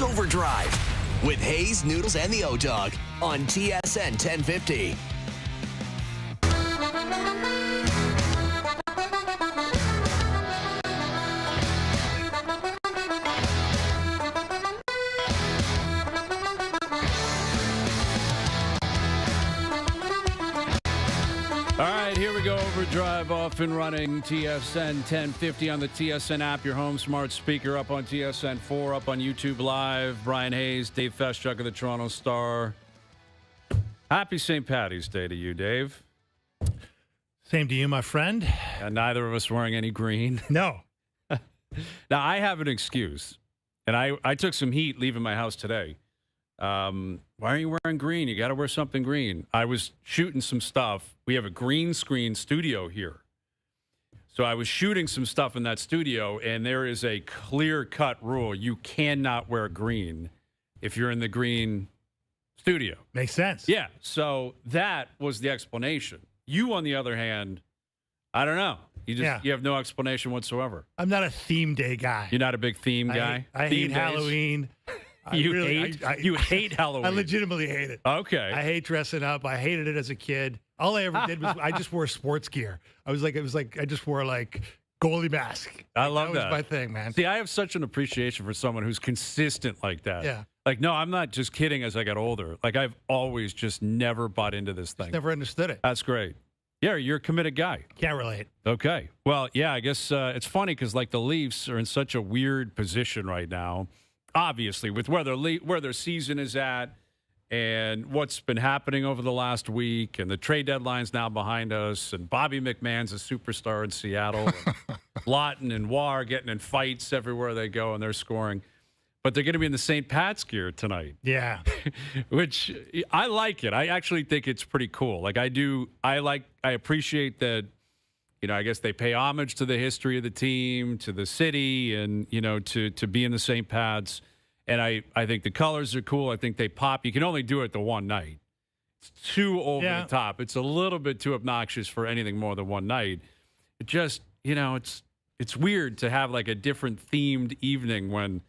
is OverDrive with Hayes, Noodles, and the O-Dog on TSN 1050. All right, here we go. OverDrive off and running. TSN 1050 on the TSN app, your home smart speaker, up on TSN 4, up on YouTube Live. Brian Hayes, Dave Feschuk of the Toronto Star. Happy St. Paddy's Day to you, Dave. Same to you, my friend. And neither of us wearing any green. No. Now, I have an excuse, and I took some heat leaving my house today. Why are you wearing green? You got to wear something green. I was shooting some stuff. We have a green screen studio here. So I was shooting some stuff in that studio, and there is a clear-cut rule. You cannot wear green if you're in the green studio. Makes sense. Yeah, so that was the explanation. You, on the other hand, I don't know. You have no explanation whatsoever. I'm not a theme day guy. You're not a big theme guy? I hate Halloween. You hate Halloween. I legitimately hate it. Okay. I hate dressing up. I hated it as a kid. All I ever did was I just wore sports gear. I just wore like goalie mask. I love that. That was my thing, man. See, I have such an appreciation for someone who's consistent like that. Yeah. Like, no, I'm not just kidding as I got older. Like, I've always just never bought into this thing. Just never understood it. That's great. Yeah, you're a committed guy. Can't relate. Okay. Well, yeah, I guess it's funny because, like, the Leafs are in such a weird position right now, obviously, with where their season is at and what's been happening over the last week, and the trade deadline's now behind us, and Bobby McMahon's a superstar in Seattle, and Lawton and War getting in fights everywhere they go, and they're scoring. But they're going to be in the St. Pat's gear tonight. Yeah. Which I like it. I actually think it's pretty cool. Like, I appreciate that, you know, I guess they pay homage to the history of the team, to the city, and, you know, to be in the St. Pat's. And I think the colors are cool. I think they pop. You can only do it the one night. It's too over the top. It's a little bit too obnoxious for anything more than one night. It just, you know, it's weird to have like a different themed evening when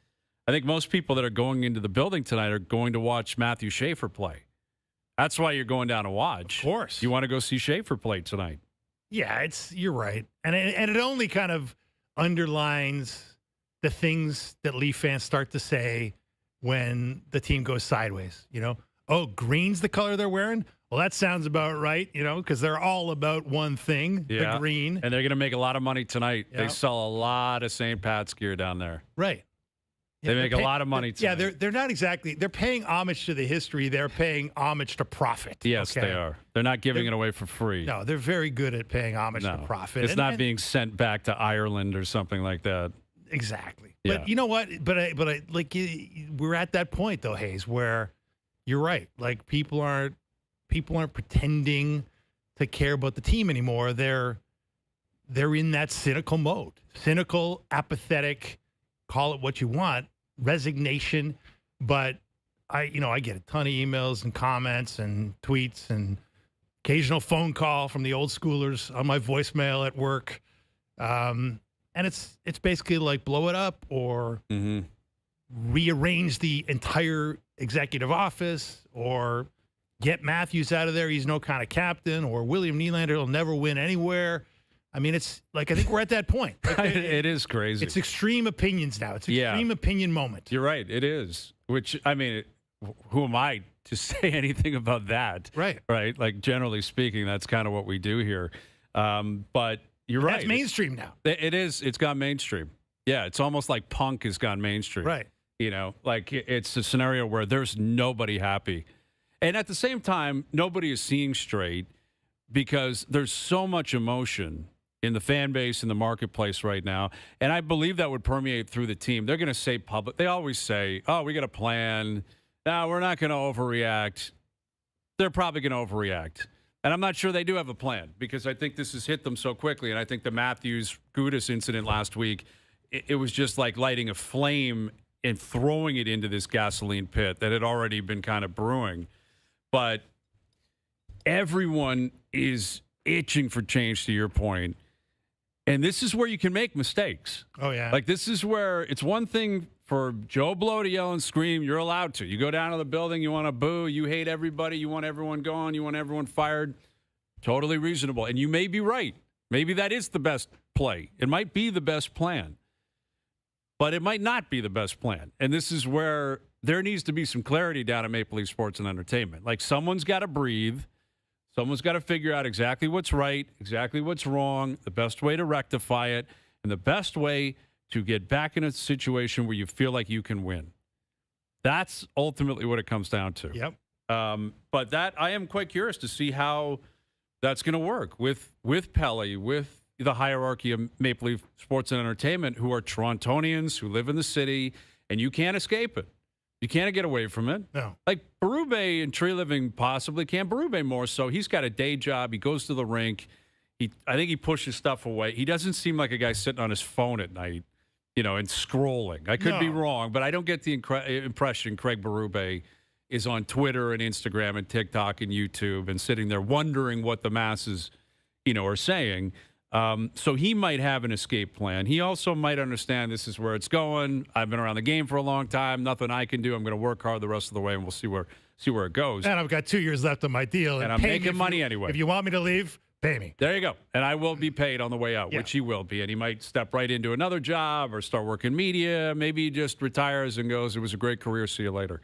I think most people that are going into the building tonight are going to watch Matthew Schaefer play. That's why you're going down to watch. Of course. You want to go see Schaefer play tonight. Yeah, you're right. And it only kind of underlines the things that Leaf fans start to say when the team goes sideways. You know, oh, green's the color they're wearing? Well, that sounds about right, you know, because they're all about one thing, the green. And they're going to make a lot of money tonight. Yeah. They sell a lot of St. Pat's gear down there. Right. They make a lot of money tonight. Yeah, they're not exactly. They're paying homage to the history. They're paying homage to profit. Yes, okay? they are. They're not giving it away for free. No, they're very good at paying homage to profit. It's not being sent back to Ireland or something like that. Exactly. Yeah. But you know what? But I like we're at that point though, Hayes, where you're right. Like people aren't pretending to care about the team anymore. They're in that cynical mode. Cynical, apathetic, call it what you want, resignation. But I get a ton of emails and comments and tweets and occasional phone call from the old schoolers on my voicemail at work. And it's basically like blow it up or rearrange the entire executive office or get Matthews out of there. He's no kind of captain, or William Nylander will never win anywhere. I mean, it's like, I think we're at that point. Like, it is crazy. It's extreme opinions now. It's extreme opinion moment. You're right. It is. Which, I mean, who am I to say anything about that? Right. Right. Like, generally speaking, that's kind of what we do here. But you're right. That's mainstream now. It is. It's gone mainstream. Yeah. It's almost like punk has gone mainstream. Right. You know, like it's a scenario where there's nobody happy. And at the same time, nobody is seeing straight because there's so much emotion in the fan base, in the marketplace right now. And I believe that would permeate through the team. They're going to say public. They always say, oh, we got a plan. No, we're not going to overreact. They're probably going to overreact. And I'm not sure they do have a plan because I think this has hit them so quickly. And I think the Matthews-Gudas incident last week, it was just like lighting a flame and throwing it into this gasoline pit that had already been kind of brewing. But everyone is itching for change, to your point. And this is where you can make mistakes. Oh, yeah. Like, this is where it's one thing for Joe Blow to yell and scream, you're allowed to. You go down to the building, you want to boo, you hate everybody, you want everyone gone, you want everyone fired. Totally reasonable. And you may be right. Maybe that is the best play. It might be the best plan. But it might not be the best plan. And this is where there needs to be some clarity down at Maple Leaf Sports and Entertainment. Like, someone's got to breathe. Someone's got to figure out exactly what's right, exactly what's wrong, the best way to rectify it, and the best way to get back in a situation where you feel like you can win. That's ultimately what it comes down to. Yep. But that, I am quite curious to see how that's going to work with Pele, with the hierarchy of Maple Leaf Sports and Entertainment, who are Torontonians who live in the city, and you can't escape it. You can't get away from it. No. Like Berube and Tree Living possibly can. Berube more so. He's got a day job. He goes to the rink. I think he pushes stuff away. He doesn't seem like a guy sitting on his phone at night, and scrolling. I could be wrong, but I don't get the impression Craig Berube is on Twitter and Instagram and TikTok and YouTube and sitting there wondering what the masses, are saying. So he might have an escape plan. He also might understand this is where it's going. I've been around the game for a long time. Nothing I can do. I'm going to work hard the rest of the way, and we'll see where it goes. And I've got 2 years left on my deal. And I'm making money anyway. If you want me to leave, pay me. There you go. And I will be paid on the way out, which he will be. And he might step right into another job or start working media. Maybe he just retires and goes, it was a great career. See you later.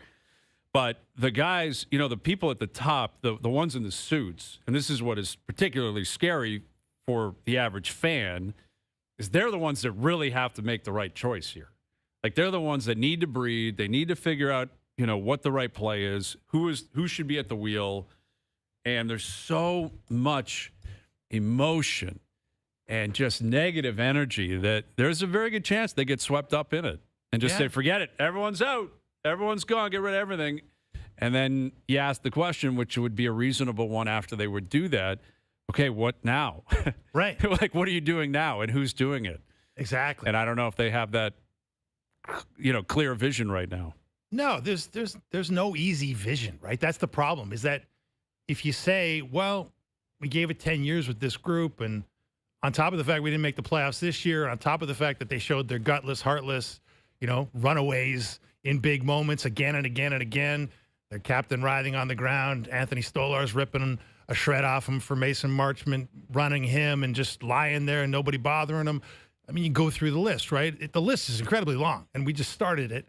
But the guys, the people at the top, the ones in the suits, and this is what is particularly scary for the average fan, is they're the ones that really have to make the right choice here. Like, they're the ones that need to breathe. They need to figure out, what the right play is, who should be at the wheel. And there's so much emotion and just negative energy that there's a very good chance they get swept up in it and just say, forget it. Everyone's out. Everyone's gone. Get rid of everything. And then you ask the question, which would be a reasonable one after they would do that. Okay, what now? Right. Like, what are you doing now, and who's doing it? Exactly. And I don't know if they have that, clear vision right now. No, there's no easy vision, right? That's the problem, is that if you say, well, we gave it 10 years with this group, and on top of the fact we didn't make the playoffs this year, on top of the fact that they showed their gutless, heartless, runaways in big moments again and again and again, their captain writhing on the ground, Anthony Stolarz ripping a shred off him for Mason Marchment, running him and just lying there and nobody bothering him. I mean, you go through the list, right? The list is incredibly long, and we just started it.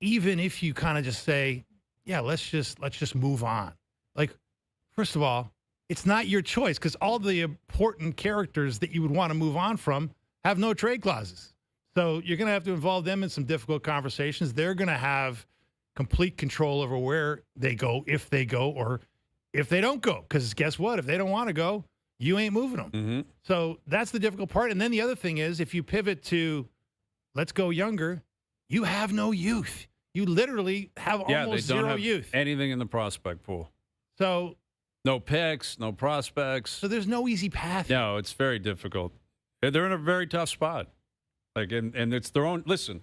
Even if you kind of just say, yeah, let's just move on. Like, first of all, it's not your choice, because all the important characters that you would want to move on from have no trade clauses. So you're going to have to involve them in some difficult conversations. They're going to have complete control over where they go, or if they don't go. Because guess what? If they don't want to go, you ain't moving them. Mm-hmm. So that's the difficult part. And then the other thing is, if you pivot to let's go younger, you have no youth. You literally have almost zero youth. Anything in the prospect pool. So no picks, no prospects. So there's no easy path. No, it's very difficult. They're in a very tough spot. Like, and it's their own. Listen,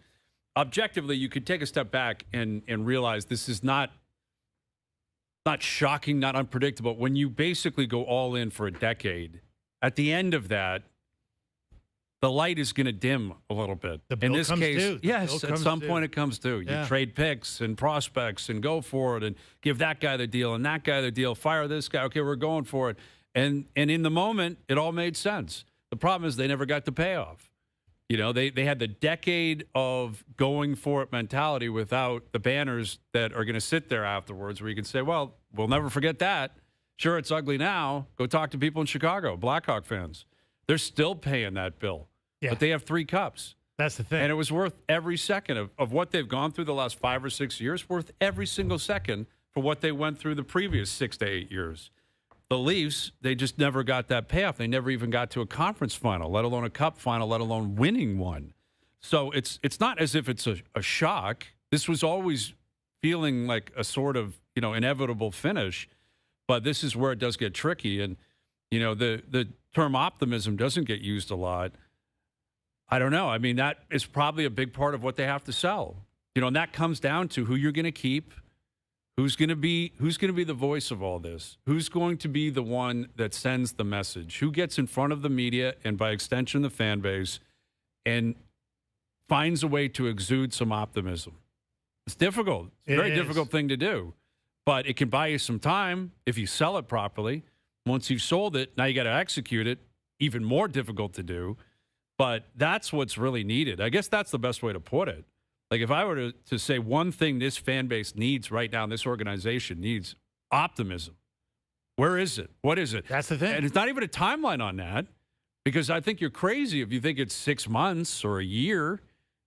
objectively, you could take a step back and realize this is not shocking, not unpredictable. When you basically go all in for a decade, at the end of that, the light is going to dim a little bit. In this case, yes, at some point it comes due. You trade picks and prospects and go for it and give that guy the deal and that guy the deal. Fire this guy. Okay, we're going for it. And in the moment, it all made sense. The problem is they never got the payoff. They had the decade of going for it mentality without the banners that are going to sit there afterwards where you can say, well, we'll never forget that. Sure, it's ugly now. Go talk to people in Chicago, Blackhawk fans. They're still paying that bill. Yeah. But they have 3 cups. That's the thing. And it was worth every second of what they've gone through the last 5 or 6 years, worth every single second for what they went through the previous 6 to 8 years. The Leafs, they just never got that payoff. They never even got to a conference final, let alone a cup final, let alone winning one. So it's not as if it's a shock. This was always feeling like a sort of, inevitable finish. But this is where it does get tricky. And, the term optimism doesn't get used a lot. I don't know. I mean, that is probably a big part of what they have to sell. And that comes down to who you're going to keep. Who's going to be the voice of all this? Who's going to be the one that sends the message? Who gets in front of the media and by extension the fan base and finds a way to exude some optimism. It's difficult. It's a very difficult thing to do. But it can buy you some time if you sell it properly. Once you've sold it, now you got to execute it. Even more difficult to do. But that's what's really needed. I guess that's the best way to put it. Like if I were to say one thing this fan base needs right now, this organization needs optimism. Where is it? What is it? That's the thing. And it's not even a timeline on that, because I think you're crazy if you think it's 6 months or a year.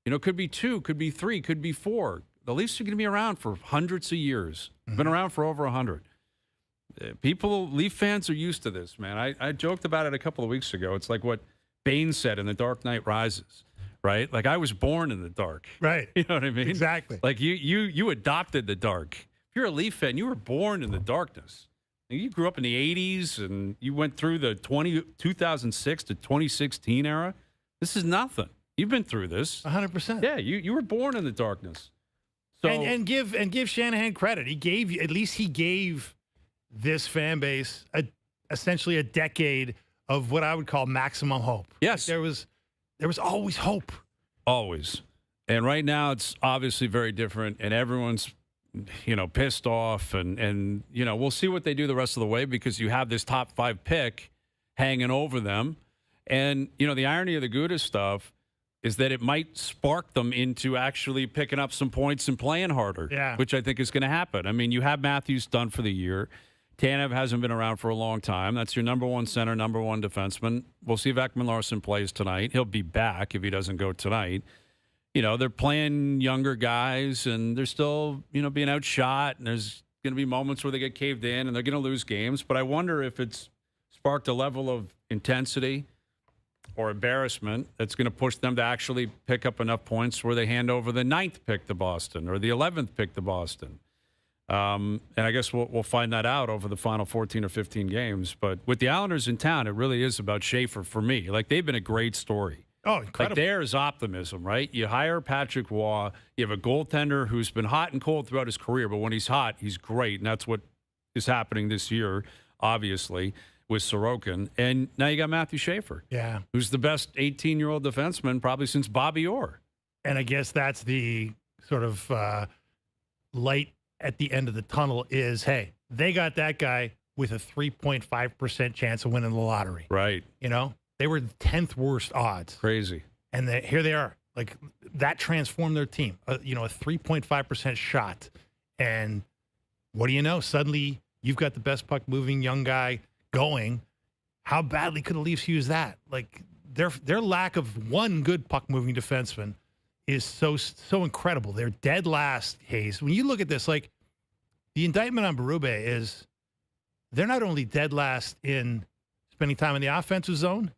You know, it could be 2, could be 3, could be 4. The Leafs are going to be around for hundreds of years. Been around for over 100. Leaf fans are used to this, man. I joked about it a couple of weeks ago. It's like what Bane said in The Dark Knight Rises, right? Like I was born in the dark. Right. You know what I mean? Exactly. Like you adopted the dark. If you're a Leaf fan, you were born in the darkness. You grew up in the 80s and you went through the 2006 to 2016 era. This is nothing. You've been through this. 100%. Yeah, you were born in the darkness. So And give Shanahan credit. He gave this fan base essentially a decade of what I would call maximum hope. Yes. There was always hope. Always. And right now it's obviously very different and everyone's pissed off and we'll see what they do the rest of the way because you have this top 5 pick hanging over them. And the irony of the Gudas stuff is that it might spark them into actually picking up some points and playing harder, which I think is going to happen. I mean, you have Matthews done for the year. Tanev hasn't been around for a long time. That's your number 1 center, number 1 defenseman. We'll see if Ekman-Larsson plays tonight. He'll be back if he doesn't go tonight. They're playing younger guys, and they're still, being outshot, and there's going to be moments where they get caved in, and they're going to lose games. But I wonder if it's sparked a level of intensity or embarrassment that's going to push them to actually pick up enough points where they hand over the 9th pick to Boston or the 11th pick to Boston. And I guess we'll find that out over the final 14 or 15 games. But with the Islanders in town, it really is about Schaefer for me. Like, they've been a great story. Oh, incredible. Like, there's optimism, right? You hire Patrick Waugh. You have a goaltender who's been hot and cold throughout his career, but when he's hot, he's great. And that's what is happening this year, obviously, with Sorokin. And now you got Matthew Schaefer, who's the best 18-year-old defenseman probably since Bobby Orr. And I guess that's the sort of light at the end of the tunnel is, hey, they got that guy with a 3.5% chance of winning the lottery. Right. They were the 10th worst odds. Crazy. And here they are. Like, that transformed their team. A 3.5% shot. And what do you know? Suddenly, you've got the best puck-moving young guy going. How badly could the Leafs use that? Like, their lack of one good puck-moving defenseman is so incredible. They're dead last, Hayes. When you look at this, like, the indictment on Berube is they're not only dead last in spending time in the offensive zone,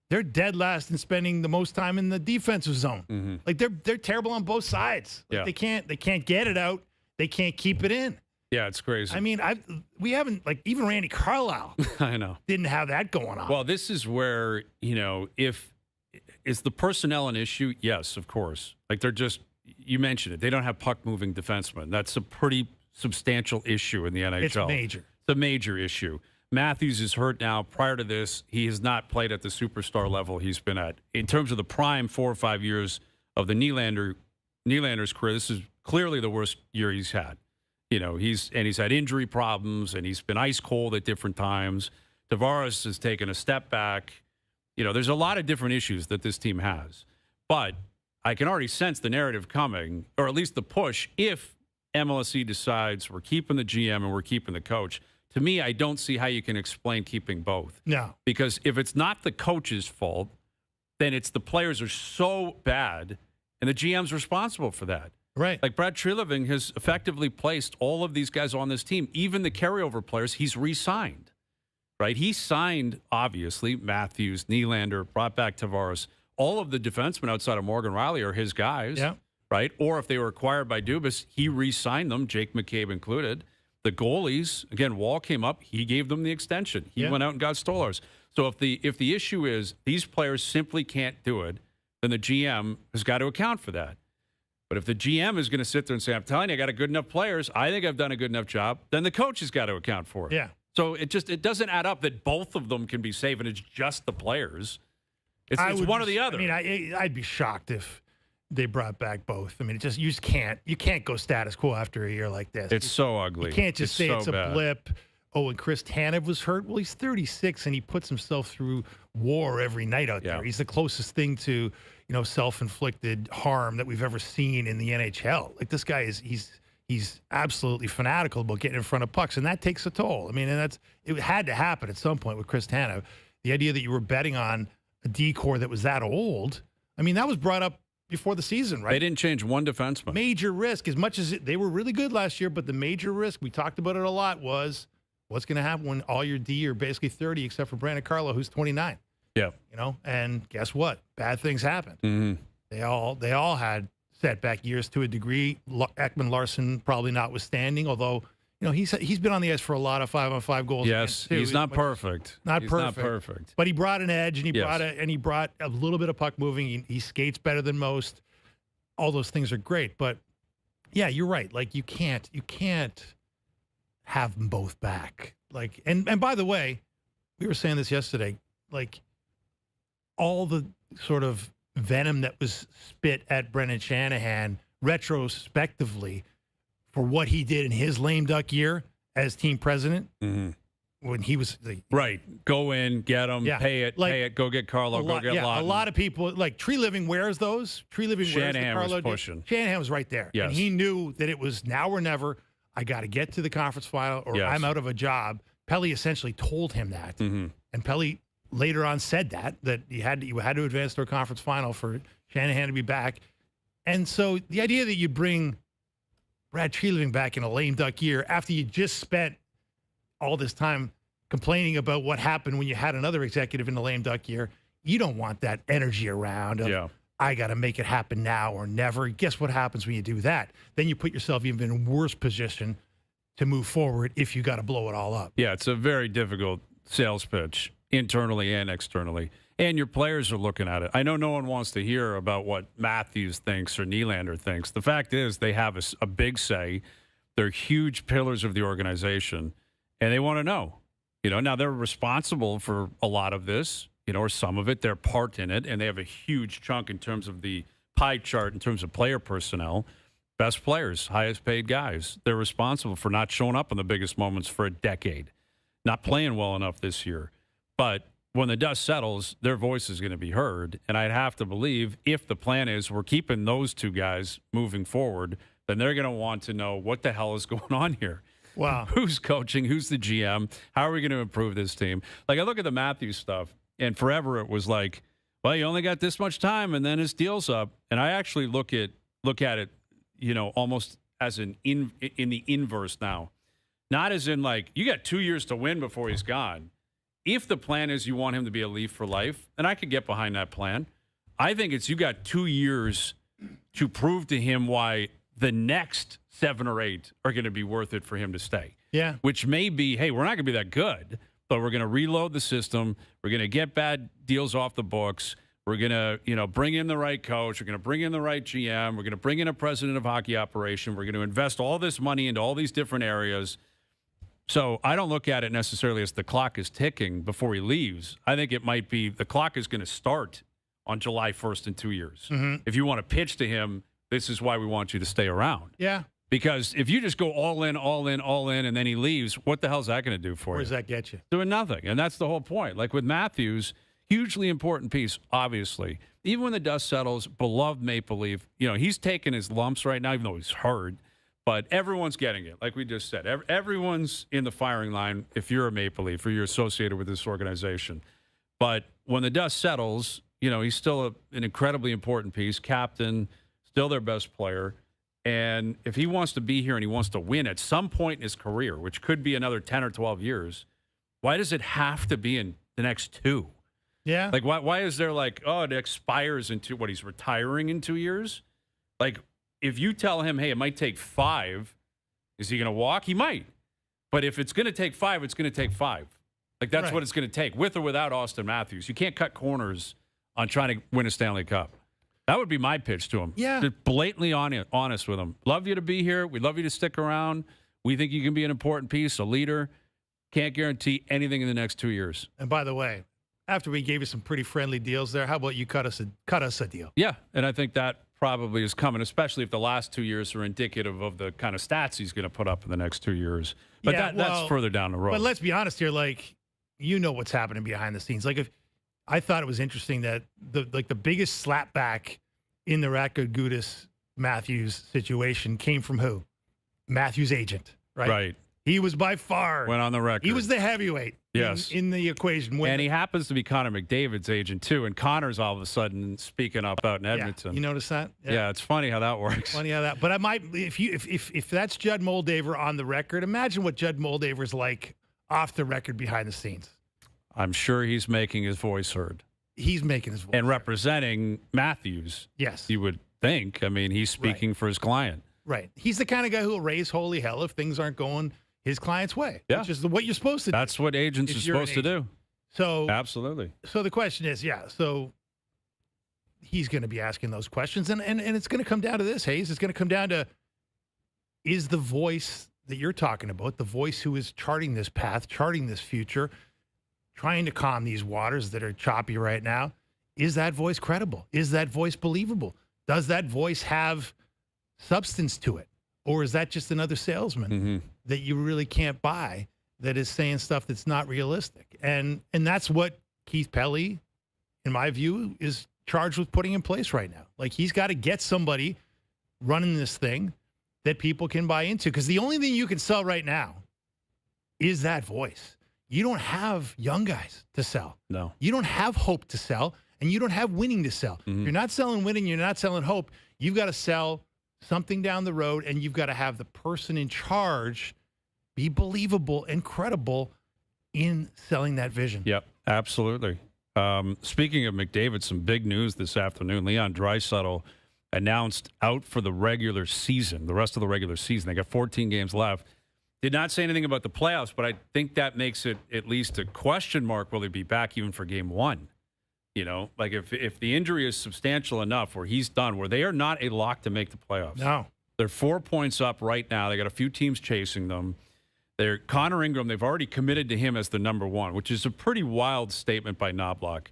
they're dead last in spending the most time in the defensive zone. Mm-hmm. Like, they're terrible on both sides. Like, they can't get it out. They can't keep it in. Yeah, it's crazy. I mean, we haven't, like, even Randy Carlyle I know. Didn't have that going on. Well, this is where, is the personnel an issue? Yes, of course. Like, they're just, you mentioned it, they don't have puck-moving defensemen. That's a pretty substantial issue in the NHL. It's major. It's a major issue. Matthews is hurt now. Prior to this, he has not played at the superstar level he's been at. In terms of the prime 4 or 5 years of the Nylander's career, this is clearly the worst year he's had. He's had injury problems, and he's been ice cold at different times. Tavares has taken a step back. There's a lot of different issues that this team has. But I can already sense the narrative coming, or at least the push, if MLSE decides we're keeping the GM and we're keeping the coach. To me, I don't see how you can explain keeping both. No. Because if it's not the coach's fault, then it's the players are so bad, and the GM's responsible for that. Right. Like, Brad Treliving has effectively placed all of these guys on this team, even the carryover players he's re-signed. Right? He signed, obviously, Matthews, Nylander, brought back Tavares. All of the defensemen outside of Morgan Riley are his guys. Yeah. Right? Or if they were acquired by Dubas, he re-signed them, Jake McCabe included. The goalies, again, Wall came up. He gave them the extension. He went out and got Stolarz. So if the issue is these players simply can't do it, then the GM has got to account for that. But if the GM is going to sit there and say, I'm telling you, I got a good enough players, I think I've done a good enough job, then the coach has got to account for it. Yeah. So it doesn't add up that both of them can be safe and it's just the players. It's one or the other. I mean, I'd be shocked if they brought back both. I mean, you just can't go status quo after a year like this. It's so ugly. You can't just say so it's a bad. blip. Oh, and Chris Tanev was hurt. Well, he's 36 and he puts himself through war every night out there. He's the closest thing to, self-inflicted harm that we've ever seen in the NHL. Like this guy he's absolutely fanatical about getting in front of pucks, and that takes a toll. I mean, and it had to happen at some point with Chris Tanev. The idea that you were betting on a D-core that was that old, I mean, that was brought up before the season, right? They didn't change one defenseman. Major risk, as much as they were really good last year, but the major risk, we talked about it a lot, was what's going to happen when all your D are basically 30, except for Brandon Carlo, who's 29. Yeah. And guess what? Bad things happen. Mm-hmm. They all had setback years to a degree. Ekman Larson probably notwithstanding, although he's been on the ice for a lot of 5-on-5 goals. Yes, he's not perfect. Not perfect. But he brought an edge, and he brought a little bit of puck moving. He skates better than most. All those things are great, but yeah, you're right. Like you can't have them both back. Like and by the way, we were saying this yesterday. Like all the sort of venom that was spit at Brendan Shanahan retrospectively for what he did in his lame duck year as team president when he was right. Go in, get him, pay it, go get Carlo, go get Lawton. A lot of people like Tree Living wears those. Tree Living wears the Carlo. Was pushing. Shanahan was right there, and he knew that it was now or never. I got to get to the conference final, or I'm out of a job. Pelly essentially told him that, and Pelly later on said that you had to advance to a conference final for Shanahan to be back. And so the idea that you bring Brad Treliving back in a lame duck year after you just spent all this time complaining about what happened when you had another executive in the lame duck year, you don't want that energy around of, I got to make it happen now or never. Guess what happens when you do that? Then you put yourself even in a worse position to move forward if you got to blow it all up. Yeah, it's a very difficult sales pitch, internally and externally. And your players are looking at it. I know no one wants to hear about what Matthews thinks or Nylander thinks. The fact is they have a big say. They're huge pillars of the organization, and they want to know. Now they're responsible for a lot of this, or some of it. They're part in it, and they have a huge chunk in terms of the pie chart in terms of player personnel. Best players, highest paid guys. They're responsible for not showing up in the biggest moments for a decade, not playing well enough this year. But when the dust settles, their voice is going to be heard. And I'd have to believe if the plan is we're keeping those two guys moving forward, then they're going to want to know what the hell is going on here. Wow. Who's coaching? Who's the GM? How are we going to improve this team? Like, I look at the Matthews stuff, and forever it was like, well, you only got this much time, and then his deal's up. And I actually look at it, almost as in the inverse now. Not as in, like, you got 2 years to win before he's gone. If the plan is you want him to be a Leaf for life, and I could get behind that plan, I think it's you got 2 years to prove to him why the next 7 or 8 are going to be worth it for him to stay. Yeah. Which may be, hey, we're not going to be that good, but we're going to reload the system. We're going to get bad deals off the books. We're going to, bring in the right coach. We're going to bring in the right GM. We're going to bring in a president of hockey operation. We're going to invest all this money into all these different areas. So I don't look at it necessarily as the clock is ticking before he leaves. I think it might be the clock is going to start on July 1st in 2 years. If you want to pitch to him, this is why we want you to stay around. Yeah. Because if you just go all in, and then he leaves, what the hell is that going to do for you? Where does that get you? Doing nothing. And that's the whole point. Like with Matthews, hugely important piece, obviously. Even when the dust settles, beloved Maple Leaf, he's taking his lumps right now, even though he's hurt. But everyone's getting it, like we just said. Everyone's in the firing line if you're a Maple Leaf or you're associated with this organization. But when the dust settles, he's still an incredibly important piece, captain, still their best player. And if he wants to be here and he wants to win at some point in his career, which could be another 10 or 12 years, why does it have to be in the next 2? Yeah. Like, why is there it expires in 2, he's retiring in 2 years? Like, if you tell him, hey, it might take 5, is he going to walk? He might. But if it's going to take 5, it's going to take 5. Like, that's what it's going to take, with or without Austin Matthews. You can't cut corners on trying to win a Stanley Cup. That would be my pitch to him. Yeah. Just blatantly honest with him. Love you to be here. We'd love you to stick around. We think you can be an important piece, a leader. Can't guarantee anything in the next 2 years. And by the way, after we gave you some pretty friendly deals there, how about you cut us a deal? Yeah, and I think that probably is coming, especially if the last 2 years are indicative of the kind of stats he's going to put up in the next 2 years. But that's further down the road. But let's be honest here, like, you know what's happening behind the scenes. Like, if I thought it was interesting that the biggest slapback in the Ratko Gudas Matthews situation came from who? Matthews' agent, right? Right. He was by far went on the record. He was the heavyweight. Yes. In the equation. And he happens to be Connor McDavid's agent too. And Connor's all of a sudden speaking up out in Edmonton. Yeah. You notice that? Yeah, it's funny how that works. Funny how that. But I might if that's Judd Moldaver on the record, imagine what Judd Moldaver's like off the record behind the scenes. I'm sure he's making his voice heard. He's making his voice and heard. Representing Matthews. Yes. You would think. I mean, he's speaking for his client. Right. He's the kind of guy who will raise holy hell if things aren't going his client's way. Yeah. Which is what you're supposed to do. That's what agents are supposed to do. So absolutely. So the question is, so he's going to be asking those questions. And it's going to come down to this, Hayes. It's going to come down to, is the voice that you're talking about, the voice who is charting this path, charting this future, trying to calm these waters that are choppy right now, is that voice credible? Is that voice believable? Does that voice have substance to it? Or is that just another salesman that you really can't buy that is saying stuff that's not realistic? And that's what Keith Pelly, in my view, is charged with putting in place right now. Like, he's got to get somebody running this thing that people can buy into. Because the only thing you can sell right now is that voice. You don't have young guys to sell. No. You don't have hope to sell, and you don't have winning to sell. You're not selling winning, you're not selling hope. You've got to sell something down the road, and you've got to have the person in charge be believable and credible in selling that vision. Yep, absolutely. Speaking of McDavid, some big news this afternoon. Leon Draisaitl announced out for the regular season, the rest of the regular season. They got 14 games left. Did not say anything about the playoffs, but I think that makes it at least a question mark. Will he be back even for game one? You know, like if the injury is substantial enough where he's done, where they are not a lock to make the playoffs. No. They're 4 points up right now. They got a few teams chasing them. They're Connor Ingram. They've already committed to him as the number one, which is a pretty wild statement by Knobloch.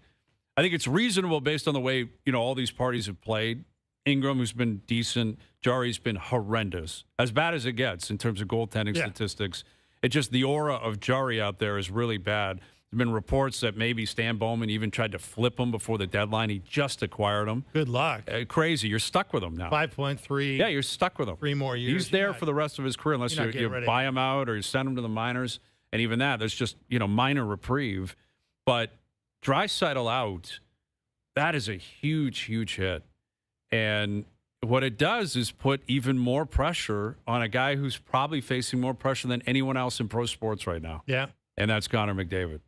I think it's reasonable based on the way, all these parties have played. Ingram, who's been decent. Jari's been horrendous. As bad as it gets in terms of goaltending statistics. It's just the aura of Jari out there is really bad. There's been reports that maybe Stan Bowman even tried to flip him before the deadline. He just acquired him. Good luck. Crazy. You're stuck with him now. 5.3. Yeah, you're stuck with him. 3 more years. He's there for the rest of his career unless you buy him out or you send him to the minors. And even that, there's just, minor reprieve. But Draisaitl out, that is a huge, huge hit. And what it does is put even more pressure on a guy who's probably facing more pressure than anyone else in pro sports right now. Yeah. And that's Connor McDavid.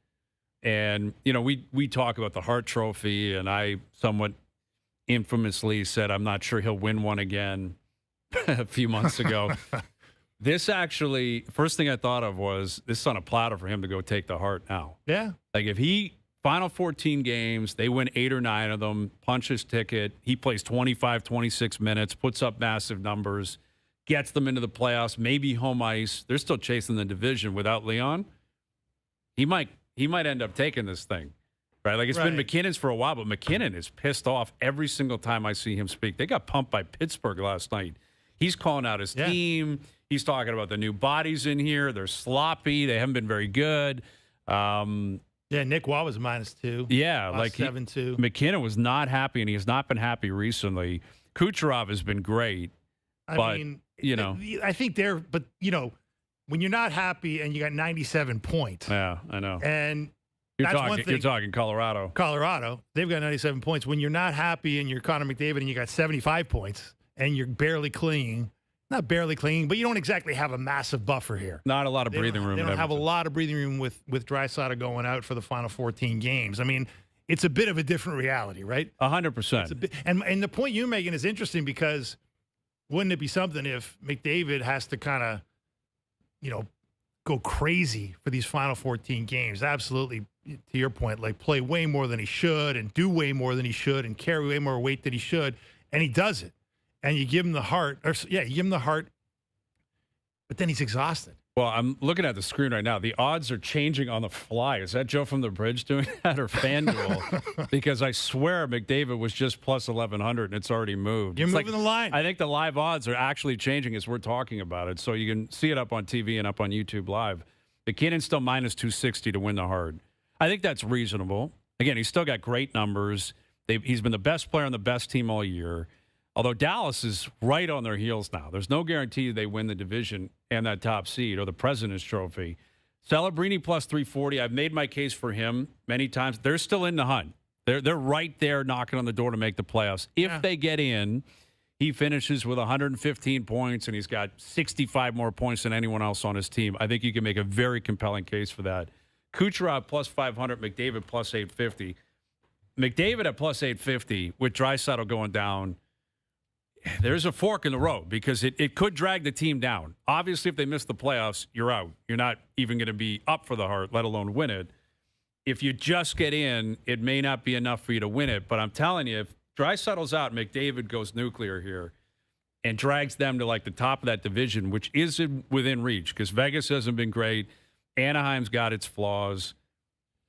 And, we talk about the Hart Trophy, and I somewhat infamously said I'm not sure he'll win one again a few months ago. This actually, first thing I thought of was this is on a platter for him to go take the Hart now. Yeah. Like if he, final 14 games, they win 8 or 9 of them, punch his ticket, he plays 25, 26 minutes, puts up massive numbers, gets them into the playoffs, maybe home ice. They're still chasing the division without Leon. He might end up taking this thing, right? Like it's been McKinnon's for a while, but McKinnon is pissed off every single time I see him speak. They got pumped by Pittsburgh last night. He's calling out his team. He's talking about the new bodies in here. They're sloppy. They haven't been very good. Yeah, Nick Waugh was -2. Yeah, lost like 7-2. McKinnon was not happy, and he has not been happy recently. Kucherov has been great. I think when you're not happy and you got 97 points. Yeah, I know. And you're that's one thing. You're talking Colorado. Colorado, they've got 97 points. When you're not happy and you're Connor McDavid and you got 75 points and you're barely clinging, not barely clinging, but you don't exactly have a massive buffer here. Not a lot of breathing room. They don't have a lot of breathing room with Draisaitl going out for the final 14 games. I mean, it's a bit of a different reality, right? 100%. And the point you're making is interesting because wouldn't it be something if McDavid has to kind of, go crazy for these final 14 games? Absolutely, to your point, like play way more than he should and do way more than he should and carry way more weight than he should, and he does it. And you give him the Hart, but then he's exhausted. Well, I'm looking at the screen right now. The odds are changing on the fly. Is that Joe from the Bridge doing that or FanDuel? Because I swear McDavid was just plus 1,100 and it's already moved. You're It's moving the line. I think the live odds are actually changing as we're talking about it. So you can see it up on TV and up on YouTube Live. McKinnon's still minus 260 to win the Hart. I think that's reasonable. Again, he's still got great numbers. He's been the best player on the best team all year. Although Dallas is right on their heels now. There's no guarantee they win the division and that top seed or the President's Trophy. Celebrini plus 340. I've made my case for him many times. They're still in the hunt. They're right there knocking on the door to make the playoffs. If they get in, he finishes with 115 points, and he's got 65 more points than anyone else on his team. I think you can make a very compelling case for that. Kucherov plus 500, McDavid plus 850. McDavid at plus 850 with Draisaitl going down. There's a fork in the road because it could drag the team down. Obviously, if they miss the playoffs, you're out. You're not even going to be up for the Hart, let alone win it. If you just get in, it may not be enough for you to win it. But I'm telling you, if Draisaitl's out, McDavid goes nuclear here and drags them to like the top of that division, which is within reach because Vegas hasn't been great. Anaheim's got its flaws.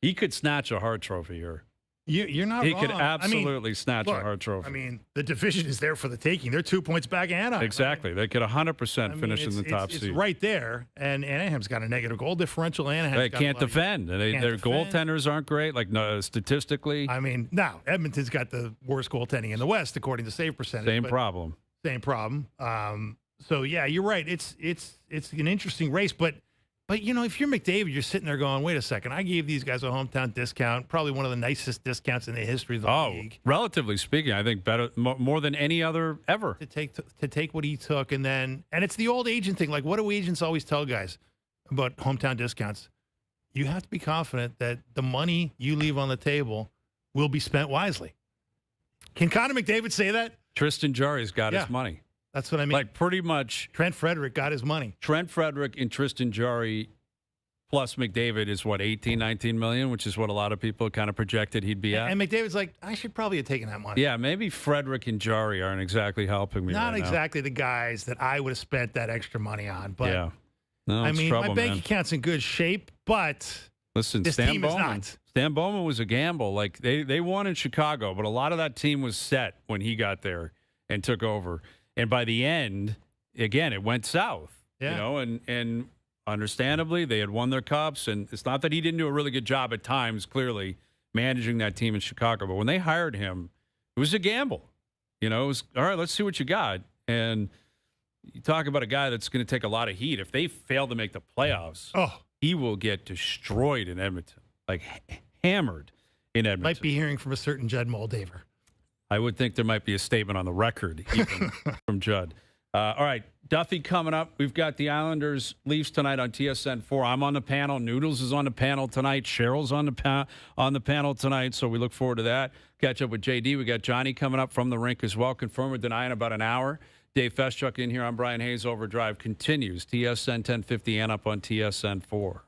He could snatch a Hart trophy here. You're not He wrong. could absolutely snatch a Hart trophy. I mean, the division is there for the taking. They're 2 points back at Anaheim. Exactly. They could 100% finish in the top seed. It's right there, and Anaheim's got a negative goal differential. They can't defend. Their goaltenders aren't great, like statistically. I mean, now, Edmonton's got the worst goaltending in the West, according to save percentage. Same problem. Same problem. So, yeah, you're right. It's an interesting race, but you know, if you're McDavid, you're sitting there going, wait a second, I gave these guys a hometown discount, probably one of the nicest discounts in the history of the league. Relatively speaking, I think better, more than any other ever. To take what he took, and it's the old agent thing. Like, what do agents always tell guys about hometown discounts? You have to be confident that the money you leave on the table will be spent wisely. Can Connor McDavid say that? Tristan Jarry's got his money. That's what I mean. Like pretty much. Trent Frederick got his money. Trent Frederick and Tristan Jarry plus McDavid is what, 18, 19 million, which is what a lot of people kind of projected he'd be at. And McDavid's like, I should probably have taken that money. Yeah, maybe Frederick and Jarry aren't exactly helping me. Not right exactly the guys that I would have spent that extra money on. But yeah. No, I mean, trouble, my bank man. account's in good shape, but listen, this Stan team Bowman, is not. Stan Bowman was a gamble. Like they won in Chicago, but a lot of that team was set when he got there and took over. And by the end, again, it went south. Yeah. You know, and understandably, they had won their cups. And it's not that he didn't do a really good job at times, clearly, managing that team in Chicago. But when they hired him, it was a gamble. You know, it was, all right, let's see what you got. And you talk about a guy that's going to take a lot of heat. If they fail to make the playoffs, he will get destroyed in Edmonton, like hammered in Edmonton. Might be hearing from a certain Judd Moldaver. I would think there might be a statement on the record even from Judd. All right, Duffy coming up. We've got the Islanders Leafs tonight on TSN 4. I'm on the panel. Noodles is on the panel tonight. Cheryl's on the panel tonight, so we look forward to that. Catch up with JD. We got Johnny coming up from the rink as well. Confirmed or deny in about an hour. Dave Feschuk in here. I'm Brian Hayes. OverDrive continues. TSN 1050 and up on TSN 4.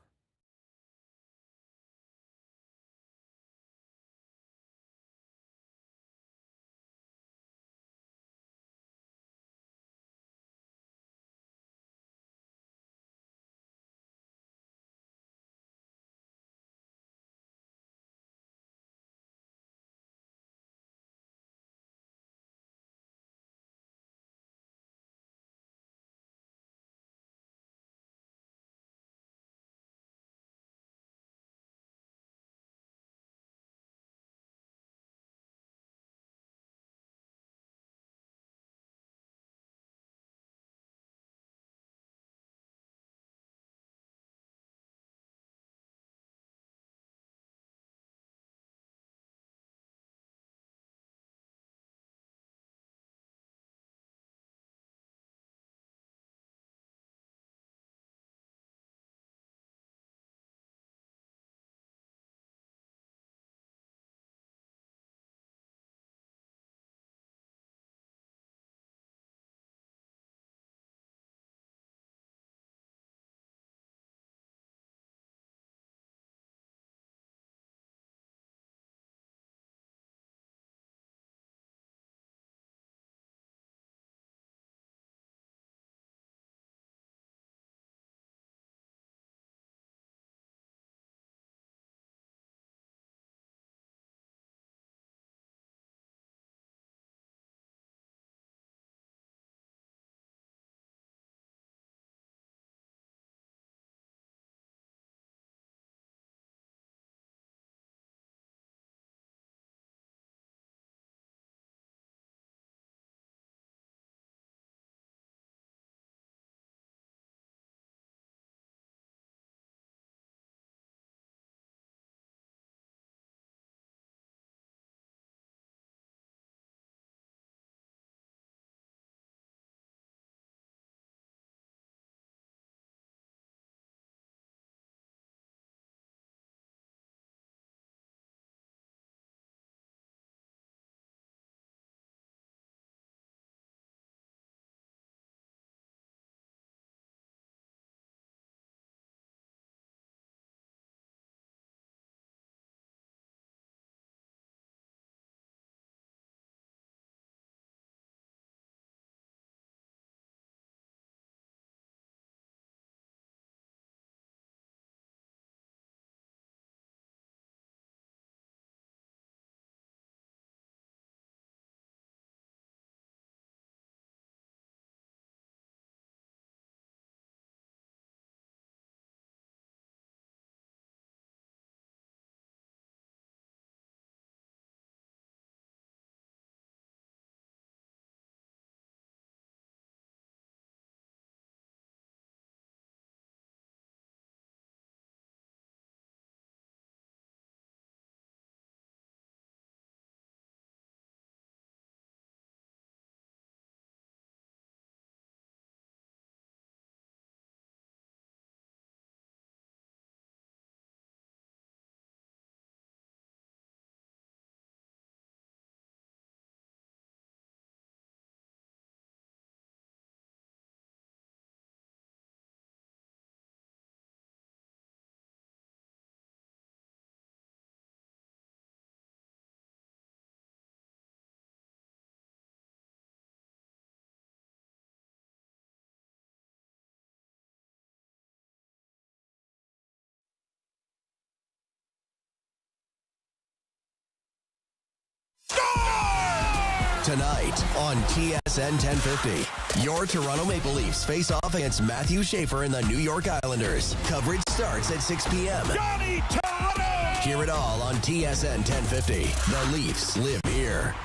Tonight on TSN 1050, your Toronto Maple Leafs face off against Matthew Schaefer and the New York Islanders. Coverage starts at 6 p.m. Johnny Toronto! Hear it all on TSN 1050. The Leafs live here.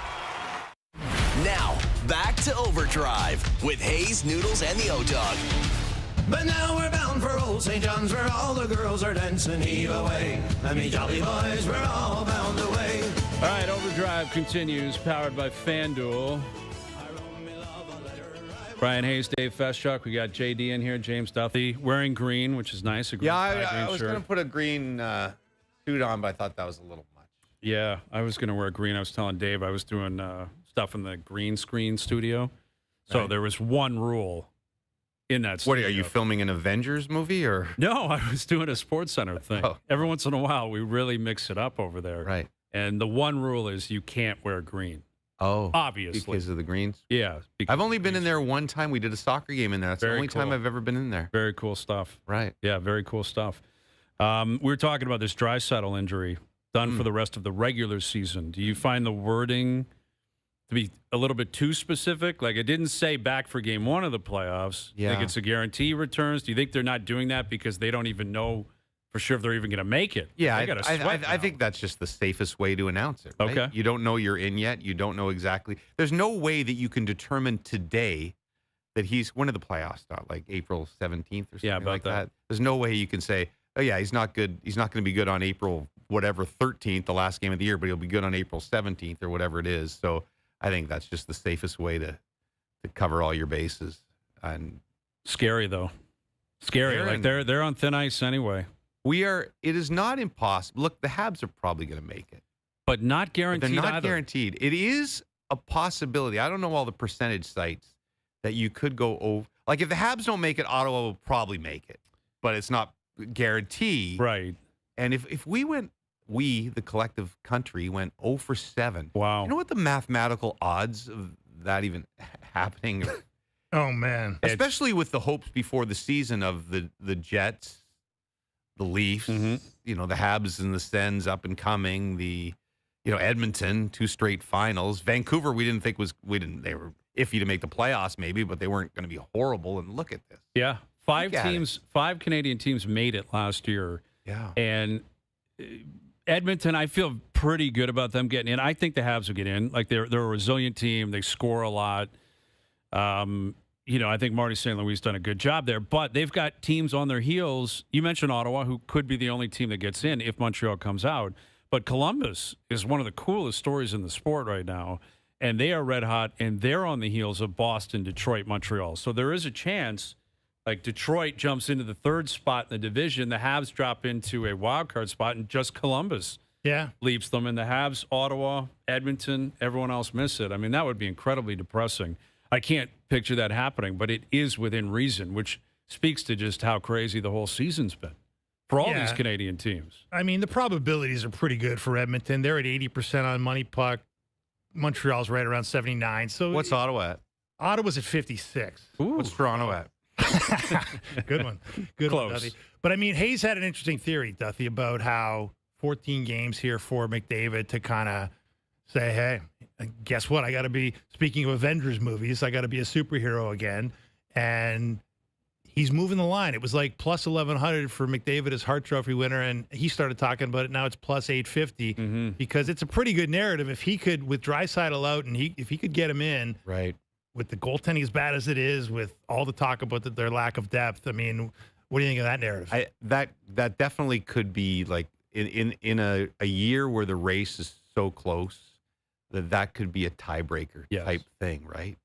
Now, back to OverDrive with Hayes, Noodles, and the O-Dog. But now we're bound for old St. John's where all the girls are dancing eve away. And me jolly boys, we're all bound away. All right, OverDrive continues, powered by FanDuel. Brian Hayes, Dave Feschuk. We got JD in here, James Duthie, wearing green, which is nice. Yeah, I was going to put a green suit on, but I thought that was a little much. Yeah, I was going to wear green. I was telling Dave I was doing stuff in the green screen studio. So there was one rule in that studio. What, are you filming an Avengers movie? Or No, I was doing a Sports Center thing. Oh. Every once in a while, we really mix it up over there. Right. And the one rule is you can't wear green. Oh, Obviously. because of the greens? Yeah. I've only been in there one time. We did a soccer game in there. That's the Very only time cool. I've ever been in there. Very cool stuff. Right. Yeah, very cool stuff. We were talking about this Draisaitl injury done for the rest of the regular season. Do you find the wording to be a little bit too specific? Like, it didn't say back for game one of the playoffs. Yeah. I think it's a guarantee returns. Do you think they're not doing that because they don't even know for sure if they're even going to make it? Yeah, They gotta sweat I now. think that's just the safest way to announce it. Right? Okay. You don't know you're in yet. You don't know exactly. There's no way that you can determine today that he's when of the playoffs start, like April 17th or something about like that. that. There's no way you can say, oh, yeah, he's not good. He's not going to be good on April whatever 13th, the last game of the year, but he'll be good on April 17th or whatever it is. So I think that's just the safest way to cover all your bases. And Scary, though. Scary. Like, they're on thin ice anyway. it is not impossible. Look, the Habs are probably going to make it. But not But guaranteed they're not either. guaranteed. It is a possibility. I don't know all the percentage sites that you could go over. Like, if the Habs don't make it, Ottawa will probably make it. But it's not guaranteed. Right. And if the collective country, went 0 for 7. Wow. You know what the mathematical odds of that even happening are? Oh, man. Especially with the hopes before the season of the Jets, the Leafs, the Habs and the Sens up and coming, Edmonton, 2 straight finals. Vancouver, they were iffy to make the playoffs maybe, but they weren't going to be horrible. And look at this. Yeah. Five Look at teams, 5 Canadian teams made it last year. Yeah. And Edmonton, I feel pretty good about them getting in. I think the Habs will get in. Like, they're a resilient team. They score a lot. I think Marty St. Louis done a good job there, but they've got teams on their heels. You mentioned Ottawa, who could be the only team that gets in if Montreal comes out. But Columbus is one of the coolest stories in the sport right now, and they are red hot, and they're on the heels of Boston, Detroit, Montreal. So there is a chance, like, Detroit jumps into the 3rd spot in the division, the Habs drop into a wild card spot, and just Columbus leaps them, and the Habs, Ottawa, Edmonton, everyone else miss it. I mean, that would be incredibly depressing. I can't picture that happening, but it is within reason, which speaks to just how crazy the whole season's been for all these Canadian teams. I mean, the probabilities are pretty good for Edmonton. They're at 80% on money puck. Montreal's right around 79. So What's Ottawa at? Ottawa's at 56. What's Toronto at? Good one. Good Close. one, Duthie. But, I mean, Hayes had an interesting theory, Duthie, about how 14 games here for McDavid to kind of say, hey, guess what? I got to be, speaking of Avengers movies, I got to be a superhero again. And he's moving the line. It was like plus 1,100 for McDavid as Hart Trophy winner, and he started talking about it. Now it's plus 850 because it's a pretty good narrative. If he could, with Draisaitl out, and if he could get him in, Right. with the goaltending as bad as it is, with all the talk about their lack of depth, I mean, what do you think of that narrative? That definitely could be, like, in a year where the race is so close, that could be a tiebreaker type thing, right?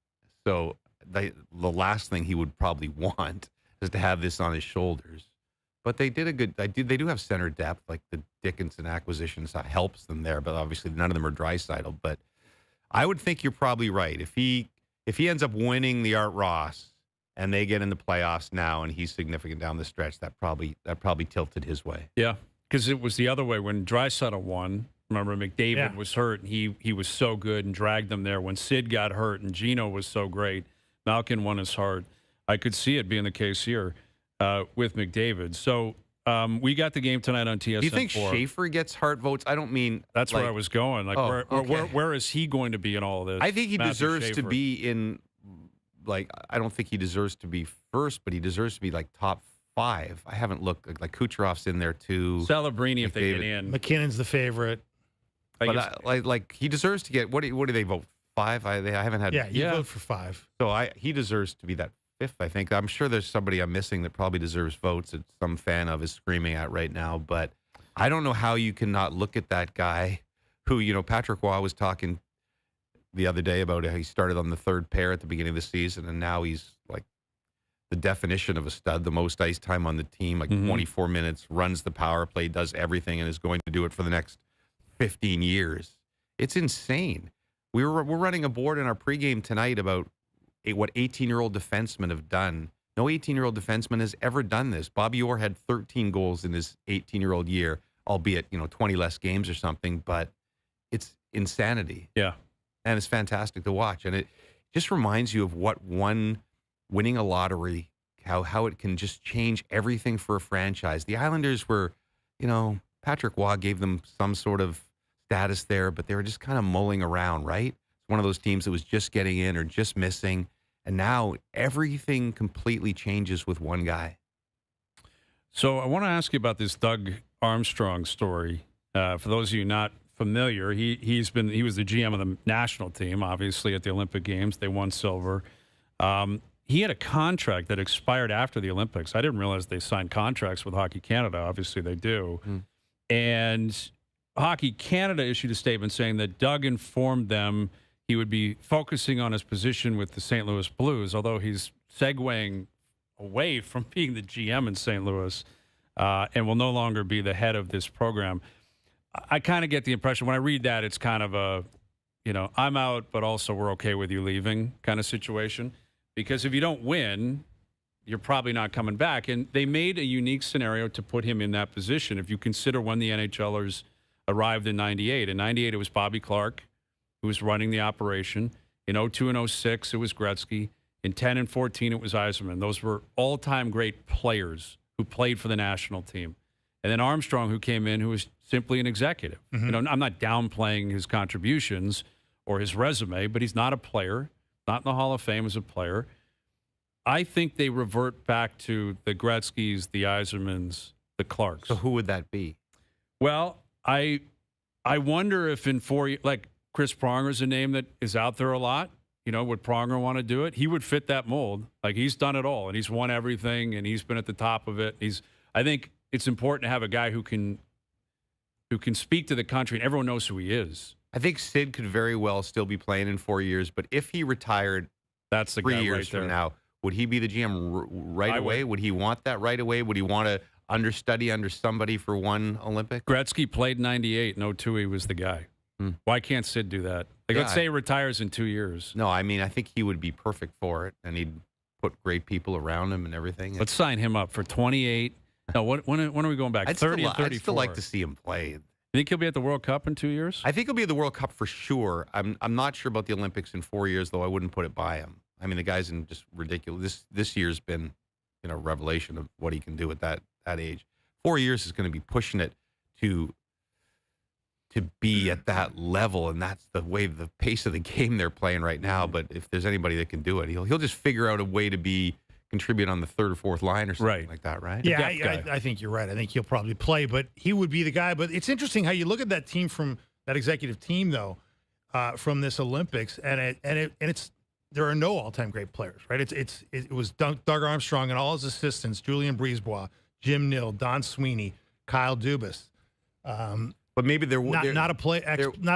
So the last thing he would probably want is to have this on his shoulders. But they did they do have center depth, like the Dickinson acquisitions helps them there, but obviously none of them are Draisaitl. But I would think you're probably right. If he ends up winning the Art Ross and they get in the playoffs now and he's significant down the stretch, that probably tilted his way. Yeah, because it was the other way when Draisaitl won. Remember, McDavid was hurt, and he was so good and dragged them there. When Sid got hurt and Gino was so great, Malkin won his heart. I could see it being the case here with McDavid. So We got the game tonight on TSN4. Do you think Schaefer gets Hart votes? I don't mean that's where I was going. Like, where is he going to be in all of this? I think he Matthew deserves Schaefer. to be in. Like, I don't think he deserves to be first, but he deserves to be like top 5. I haven't looked. Like Kucherov's in there too. Celebrini if they McDavid. get in. McKinnon's the favorite. But like he deserves to get. What do they vote? 5? I haven't had. Yeah, you vote for 5. So he deserves to be that 5th. I think. I'm sure there's somebody I'm missing that probably deserves votes that some fan of is screaming at right now. But I don't know how you can not look at that guy, who Patrick Waugh was talking the other day about how he started on the 3rd pair at the beginning of the season, and now he's like the definition of a stud, the most ice time on the team, like 24 minutes, runs the power play, does everything, and is going to do it for the next 15 years. It's insane. We're running a board in our pregame tonight about what 18-year-old defensemen have done. No 18-year-old defenseman has ever done this. Bobby Orr had 13 goals in his 18-year-old year, albeit 20 less games or something, but it's insanity. Yeah. And it's fantastic to watch. And it just reminds you of what winning a lottery, how it can just change everything for a franchise. The Islanders were, Patrick Waugh gave them some sort of status there, but they were just kind of mulling around, right? It's one of those teams that was just getting in or just missing. And now everything completely changes with one guy. So I want to ask you about this Doug Armstrong story. For those of you not familiar, he was the GM of the national team, obviously, at the Olympic Games. They won silver. He had a contract that expired after the Olympics. I didn't realize they signed contracts with Hockey Canada. Obviously, they do. And Hockey Canada issued a statement saying that Doug informed them he would be focusing on his position with the St. Louis Blues, although he's segueing away from being the GM in St. Louis and will no longer be the head of this program. I kind of get the impression when I read that it's kind of a, I'm out, but also we're okay with you leaving kind of situation. Because if you don't win, you're probably not coming back. And they made a unique scenario to put him in that position. If you consider when the NHLers arrived in 98. In 98, it was Bobby Clark who was running the operation. In 02 and 06, it was Gretzky. In 10 and 14, it was Yzerman. Those were all-time great players who played for the national team. And then Armstrong, who came in, who was simply an executive. I'm not downplaying his contributions or his resume, but he's not a player, not in the Hall of Fame as a player. I think they revert back to the Gretzkys, the Yzermans, the Clarks. So who would that be? Well, I wonder if in 4 years, like Chris Pronger's a name that is out there a lot. Would Pronger want to do it? He would fit that mold. Like, he's done it all, and he's won everything, and he's been at the top of it. I think it's important to have a guy who can speak to the country, and everyone knows who he is. I think Sid could very well still be playing in 4 years, but if he retired that's the 3 guy years right there. from now, would he be the GM right away? Would he want that right away? Would he want to understudy under somebody for one Olympic? Gretzky played 98. In 02, he was the guy. Why can't Sid do that? Let's say he retires in 2 years. No, I mean, I think he would be perfect for it, and he'd put great people around him and everything. Let's sign him up for 28. No, when are we going back? 30 and 34. I'd still like to see him play. You think he'll be at the World Cup in 2 years? I think he'll be at the World Cup for sure. I'm not sure about the Olympics in 4 years, though. I wouldn't put it by him. I mean, the guy's in just ridiculous. This year's been, a revelation of what he can do at that age. 4 years is going to be pushing it to be at that level, and that's the pace of the game they're playing right now. But if there's anybody that can do it, he'll just figure out a way to contribute on the third or fourth line or something like that, right? Yeah, I think you're right. I think he'll probably play, but he would be the guy. But it's interesting how you look at that team from that executive team, though, from this Olympics, and it's there are no all-time great players, right? It was Doug Armstrong and all his assistants, Julien Brisebois, Jim Nill, Don Sweeney, Kyle Dubas. But maybe not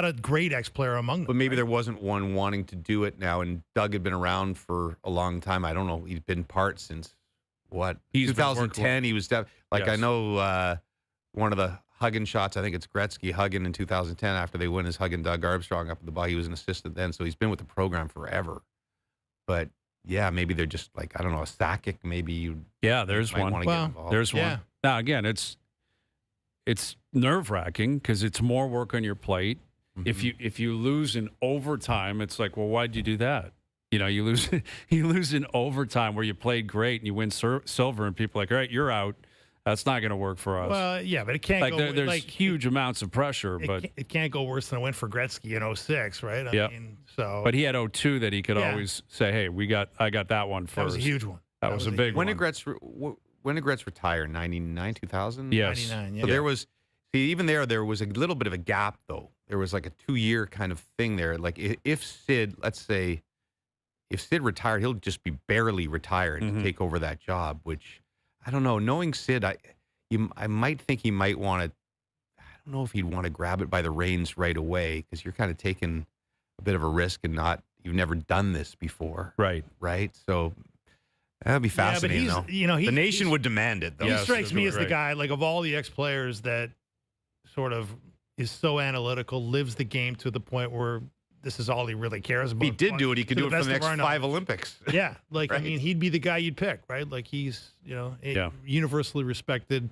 a great ex-player among them. But maybe there wasn't one wanting to do it now, and Doug had been around for a long time. I don't know. He's been part since what? 2010. He was I know one of the hugging shots. I think it's Gretzky hugging in 2010 after they win his hugging Doug Armstrong up at the ball. He was an assistant then, so he's been with the program forever. But yeah, maybe they're just like, I don't know, a Sakic. Maybe there's one. There's one. Now again, it's nerve-wracking because it's more work on your plate. Mm-hmm. If you lose in overtime, it's like, well, why'd you do that? You lose in overtime where you played great and you win silver, and people are like, all right, you're out. That's not going to work for us. Well, yeah, but it can't like go. there's huge amounts of pressure, but it can't go worse than a win for Gretzky in 06, right? I mean, so. But he had 02 that he could always say, "Hey, I got that one first." That was a huge one. That was a big one. When did Gretz retire? 99, 2000? Yes. 99, yeah. So there was, even there was a little bit of a gap, though. There was like a 2-year kind of thing there. Like if Sid, let's say, if Sid retired, he'll just be barely retired to take over that job, which I don't know. Knowing Sid, I might think he might want to, I don't know if he'd want to grab it by the reins right away because you're kind of taking a bit of a risk and you've never done this before. Right. Right. So that'd be fascinating, though. The nation would demand it, though. He strikes me as the guy, like, of all the ex-players that sort of is so analytical, lives the game to the point where this is all he really cares about. He did do it. He could do it for the next 5 Olympics. Yeah. Like, right? I mean, he'd be the guy you'd pick, right? Like, he's, universally respected.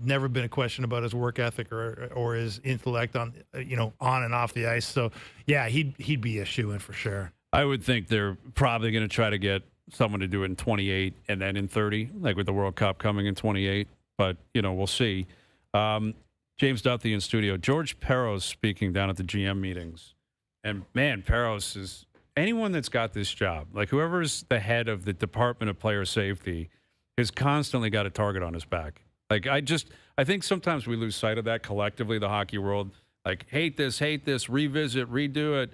Never been a question about his work ethic or his intellect on and off the ice. So, yeah, he'd be a shoo-in for sure. I would think they're probably going to try to get someone to do it in 28 and then in 30, like with the World Cup coming in 28. But, we'll see. James Duthie in studio. George Parros speaking down at the GM meetings. And, man, Parros is anyone that's got this job, like whoever's the head of the Department of Player Safety, has constantly got a target on his back. Like, I think sometimes we lose sight of that collectively, the hockey world. Like, hate this, revisit, redo it.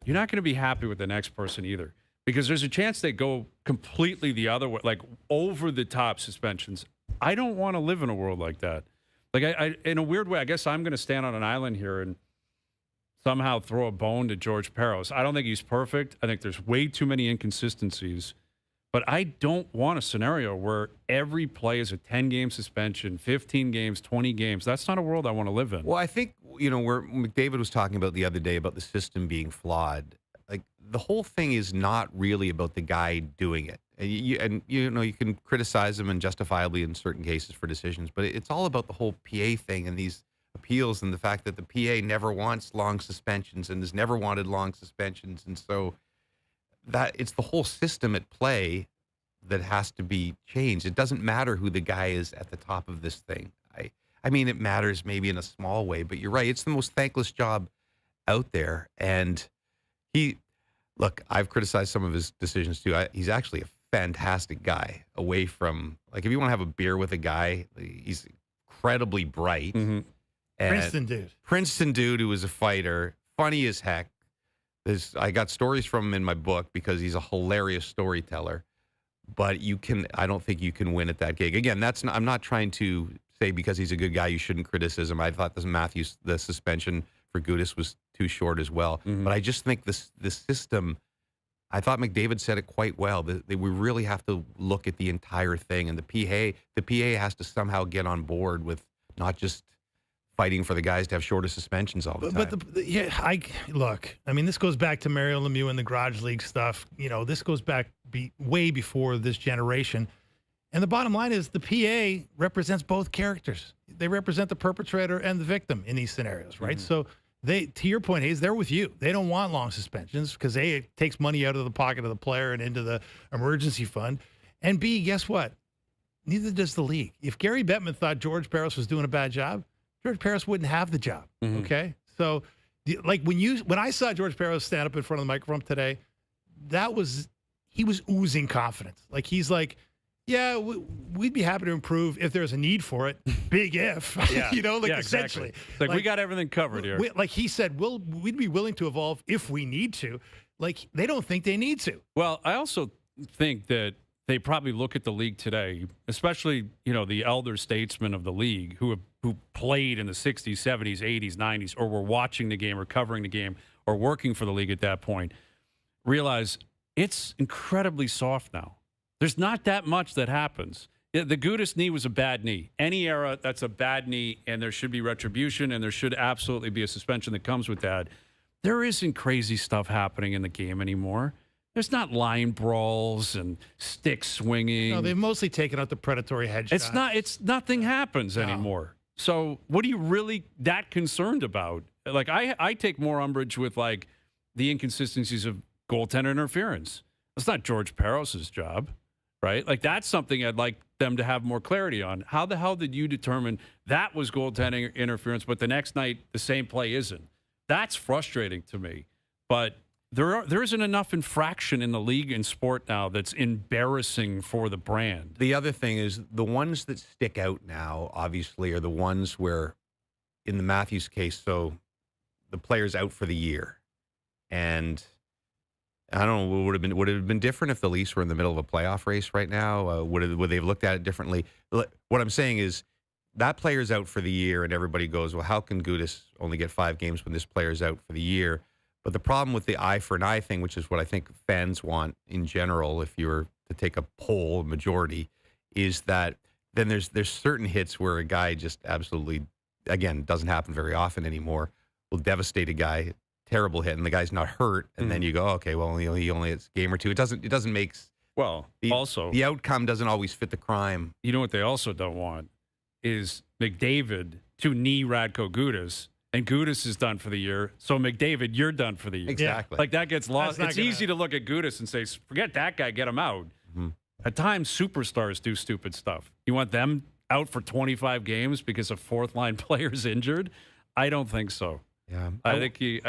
You're not going to be happy with the next person either. Because there's a chance they go completely the other way, like over-the-top suspensions. I don't want to live in a world like that. Like, I in a weird way, I guess I'm going to stand on an island here and somehow throw a bone to George Parros. I don't think he's perfect. I think there's way too many inconsistencies. But I don't want a scenario where every play is a 10-game suspension, 15 games, 20 games. That's not a world I want to live in. Well, I think, where McDavid was talking about the other day about the system being flawed, like, the whole thing is not really about the guy doing it. And you can criticize him and justifiably in certain cases for decisions, but it's all about the whole PA thing and these appeals and the fact that the PA never wants long suspensions and has never wanted long suspensions. And so that it's the whole system at play that has to be changed. It doesn't matter who the guy is at the top of this thing. I mean, it matters maybe in a small way, but you're right. It's the most thankless job out there. And look, I've criticized some of his decisions too. He's actually a fantastic guy away from, like, if you want to have a beer with a guy, he's incredibly bright. Mm-hmm. Princeton dude who was a fighter, funny as heck. I got stories from him in my book because he's a hilarious storyteller. But I don't think you can win at that gig. Again, I'm not trying to say because he's a good guy you shouldn't criticize. I thought the suspension for Gudas was too short as well. Mm-hmm. But I just think the system, I thought McDavid said it quite well. We really have to look at the entire thing, and the PA has to somehow get on board with not just fighting for the guys to have shorter suspensions all the time. I mean, this goes back to Mario Lemieux and the Garage League stuff. This goes back way before this generation. And the bottom line is the PA represents both characters. They represent the perpetrator and the victim in these scenarios, right? Mm-hmm. So to your point, Hayes, they're with you. They don't want long suspensions because A, it takes money out of the pocket of the player and into the emergency fund. And B, guess what? Neither does the league. If Gary Bettman thought George Parros was doing a bad job, George Parros wouldn't have the job. Mm-hmm. Okay. So like when I saw George Parros stand up in front of the microphone today, he was oozing confidence. Like, he's like, yeah, we'd be happy to improve if there's a need for it. Big if, yeah. Essentially. Exactly. Like, we got everything covered here. Like he said, we'd be willing to evolve if we need to. Like, they don't think they need to. Well, I also think that they probably look at the league today, especially, the elder statesmen of the league who played in the 60s, 70s, 80s, 90s, or were watching the game or covering the game or working for the league at that point, realize it's incredibly soft now. There's not that much that happens. The Gudas knee was a bad knee. Any era, that's a bad knee, and there should be retribution, and there should absolutely be a suspension that comes with that. There isn't crazy stuff happening in the game anymore. There's not line brawls and stick swinging. No, they've mostly taken out the predatory headshots. It's nothing happens anymore. So what are you really that concerned about? Like, I take more umbrage with, like, the inconsistencies of goaltender interference. It's not George Parros' job, right? Like, that's something I'd like them to have more clarity on. How the hell did you determine that was goaltending interference, but the next night the same play isn't? That's frustrating to me. But there isn't enough infraction in the league and sport now that's embarrassing for the brand. The other thing is the ones that stick out now, obviously, are the ones where, in the Matthews case, so the player's out for the year. And I don't know, would it have been different if the Leafs were in the middle of a playoff race right now? Would they have looked at it differently? What I'm saying is that player's out for the year, and everybody goes, well, how can Gudas only get 5 games when this player's out for the year? But the problem with the eye for an eye thing, which is what I think fans want in general, if you were to take a poll, majority, is that then there's certain hits where a guy just absolutely, again, doesn't happen very often anymore, will devastate a guy, terrible hit, and the guy's not hurt, and then you go, okay, well, he only hits a game or two. It doesn't make also the outcome doesn't always fit the crime. You know what they also don't want is McDavid to knee Radko Gudas. And Gudas is done for the year. So, McDavid, you're done for the year. Exactly. Like, that gets lost. It's easy to look at Gudas and say, forget that guy, get him out. Mm-hmm. At times, superstars do stupid stuff. You want them out for 25 games because a fourth-line player's injured? I don't think so. Yeah, I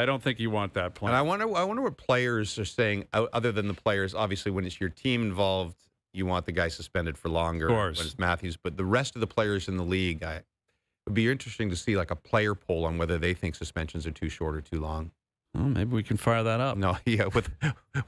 don't think you want that plan. And I wonder what players are saying, other than the players. Obviously, when it's your team involved, you want the guy suspended for longer. Of course. When it's Matthews. But the rest of the players in the league, it would be interesting to see like a player poll on whether they think suspensions are too short or too long. Well, maybe we can fire that up. No, yeah. Why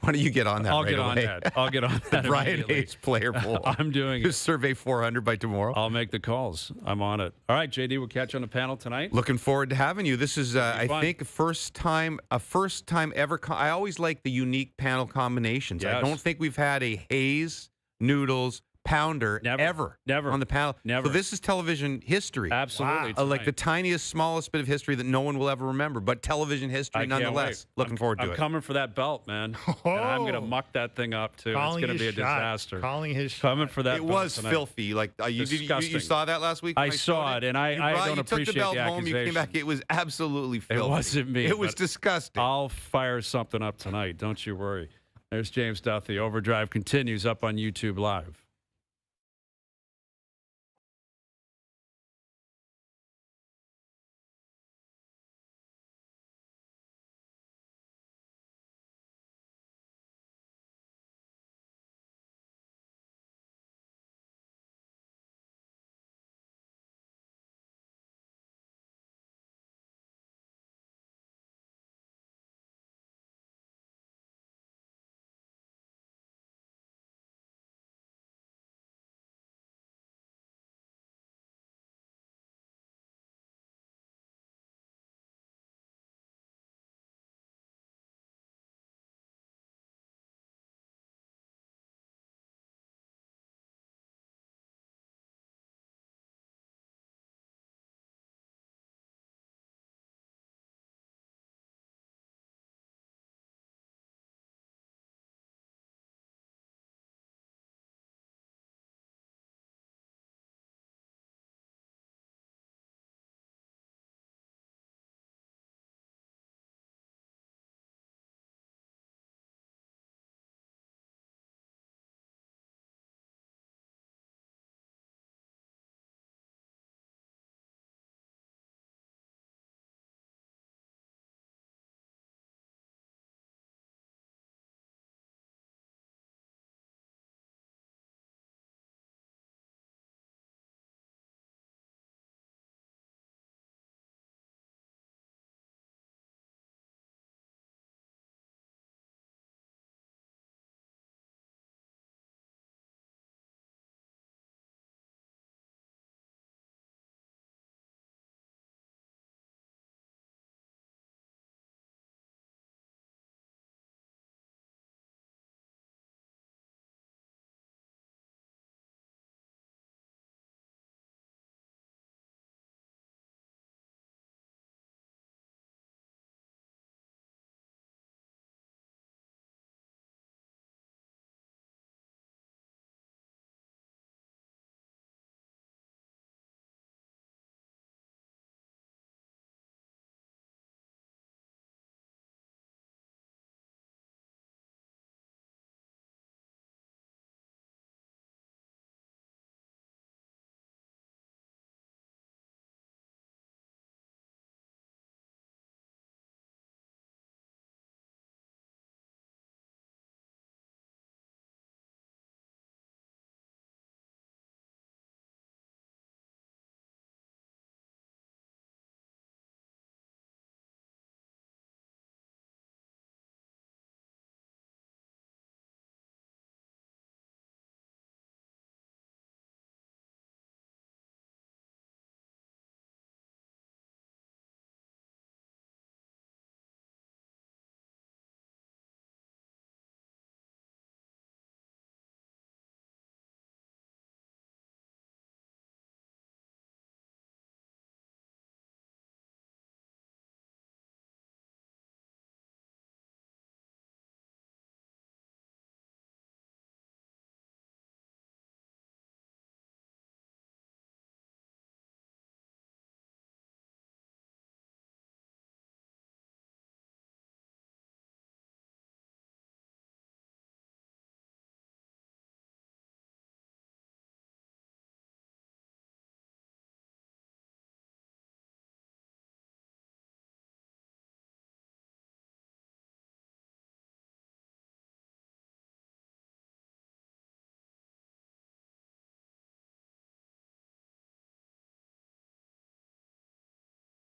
don't you get on that? I'll get on that. Brian Hayes player poll. I'm doing it. Survey 400 by tomorrow. I'll make the calls. I'm on it. All right, JD, we'll catch you on the panel tonight. Looking forward to having you. This is, I think, a first time ever. I always like the unique panel combinations. Yes. I don't think we've had a Hayes, Noodles, Pounder ever on the panel. Never. So this is television history. Absolutely. Wow. Like the tiniest, smallest bit of history that no one will ever remember, but television history nonetheless. Looking forward to it. I'm coming for that belt, man. And I'm going to muck that thing up, too. It's going to be a disaster. Calling his shot. Coming for that It belt was tonight. Filthy. Like you saw that last week? I saw it, and I don't appreciate the belt the home, you came back. It was absolutely filthy. It wasn't me. It was disgusting. I'll fire something up tonight. Don't you worry. There's James Duthie. OverDrive continues up on YouTube Live.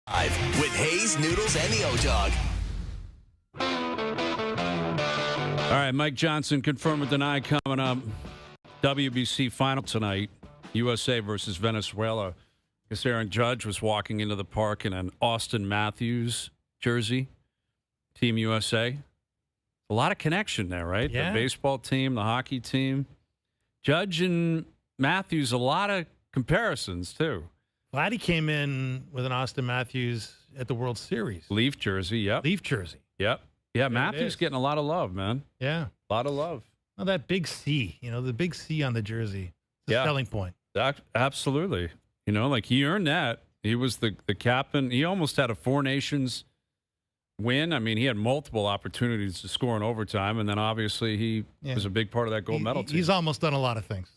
With Hayes, Noodles, and the O-Dog. All right, Mike Johnson, confirm or deny coming up. WBC final tonight, USA versus Venezuela. I guess Aaron Judge was walking into the park in an Austin Matthews jersey. Team USA. A lot of connection there, right? Yeah. The baseball team, the hockey team. Judge and Matthews, a lot of comparisons, too. Vladdy came in with an Austin Matthews at the World Series. Leaf jersey, yep. Leaf jersey. Yep. Yeah, There it Matthews is. getting a lot of love, man. Yeah. A lot of love. Oh, that big C, the big C on the jersey. The Yeah. selling point. Absolutely. Like he earned that. He was the captain. He almost had a Four Nations win. I mean, he had multiple opportunities to score in overtime, and then obviously he was a big part of that gold medal team. He's almost done a lot of things.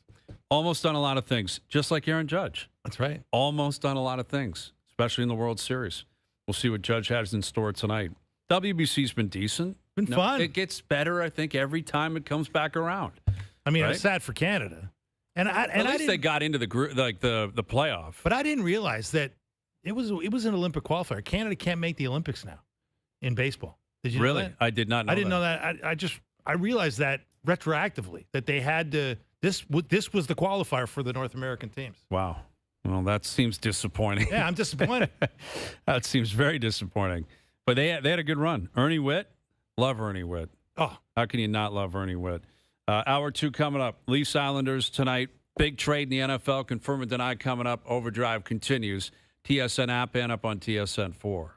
Almost done a lot of things, just like Aaron Judge. That's right. Almost done a lot of things, especially in the World Series. We'll see what Judge has in store tonight. WBC's been decent. Been fun. It gets better, I think, every time it comes back around. I mean, right? I was sad for Canada. And At least they got into the playoff. But I didn't realize that it was an Olympic qualifier. Canada can't make the Olympics now in baseball. Did you know Really? that? I did not know I didn't that. know that. I realized that retroactively, that they had to this was the qualifier for the North American teams. Wow. Well, that seems disappointing. Yeah, I'm disappointed. That seems very disappointing. But they had a good run. Ernie Witt, love Ernie Witt. Oh, How can you not love Ernie Witt? Hour 2 coming up. Leafs Islanders tonight. Big trade in the NFL. Confirm and deny coming up. Overdrive continues. TSN app and up on TSN 4.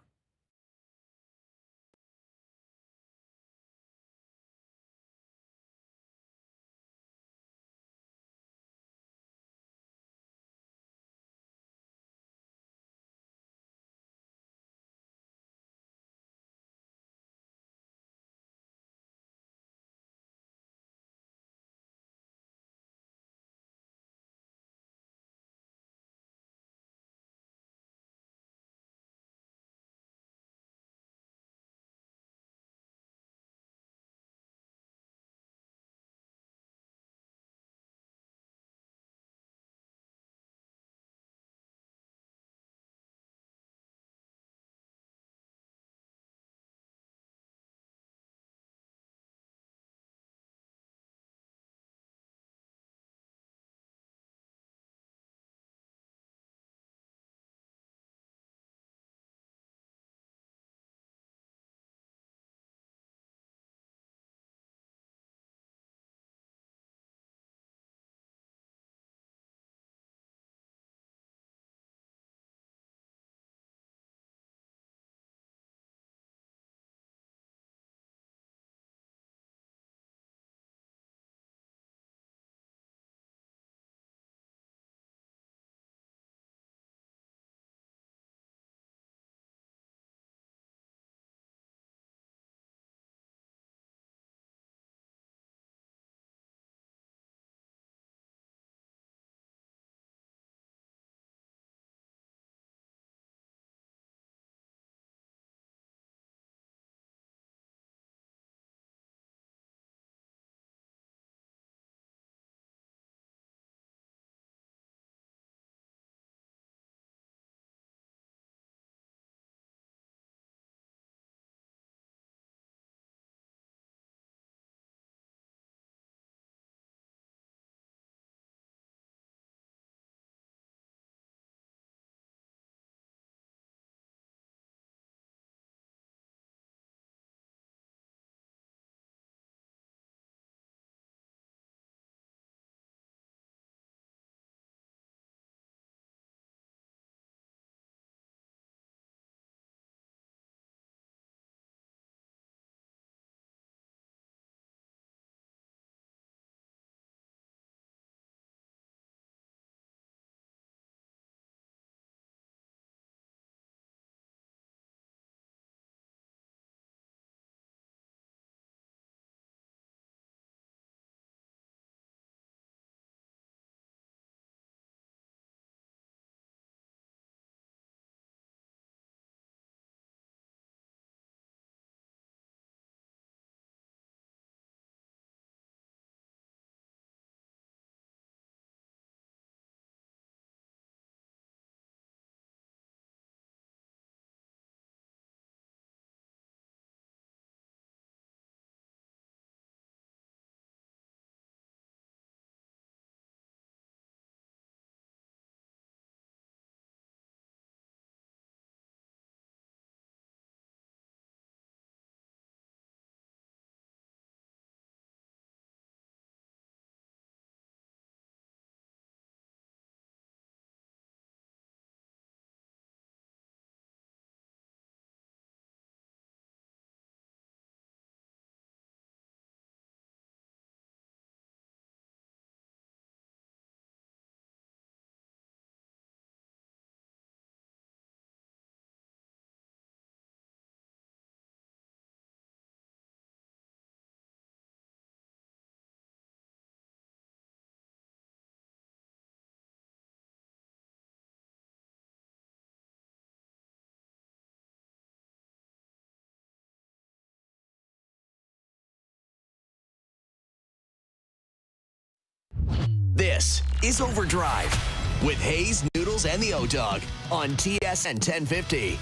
This is OverDrive with Hayes, Noodles, and the O-Dog on TSN 1050.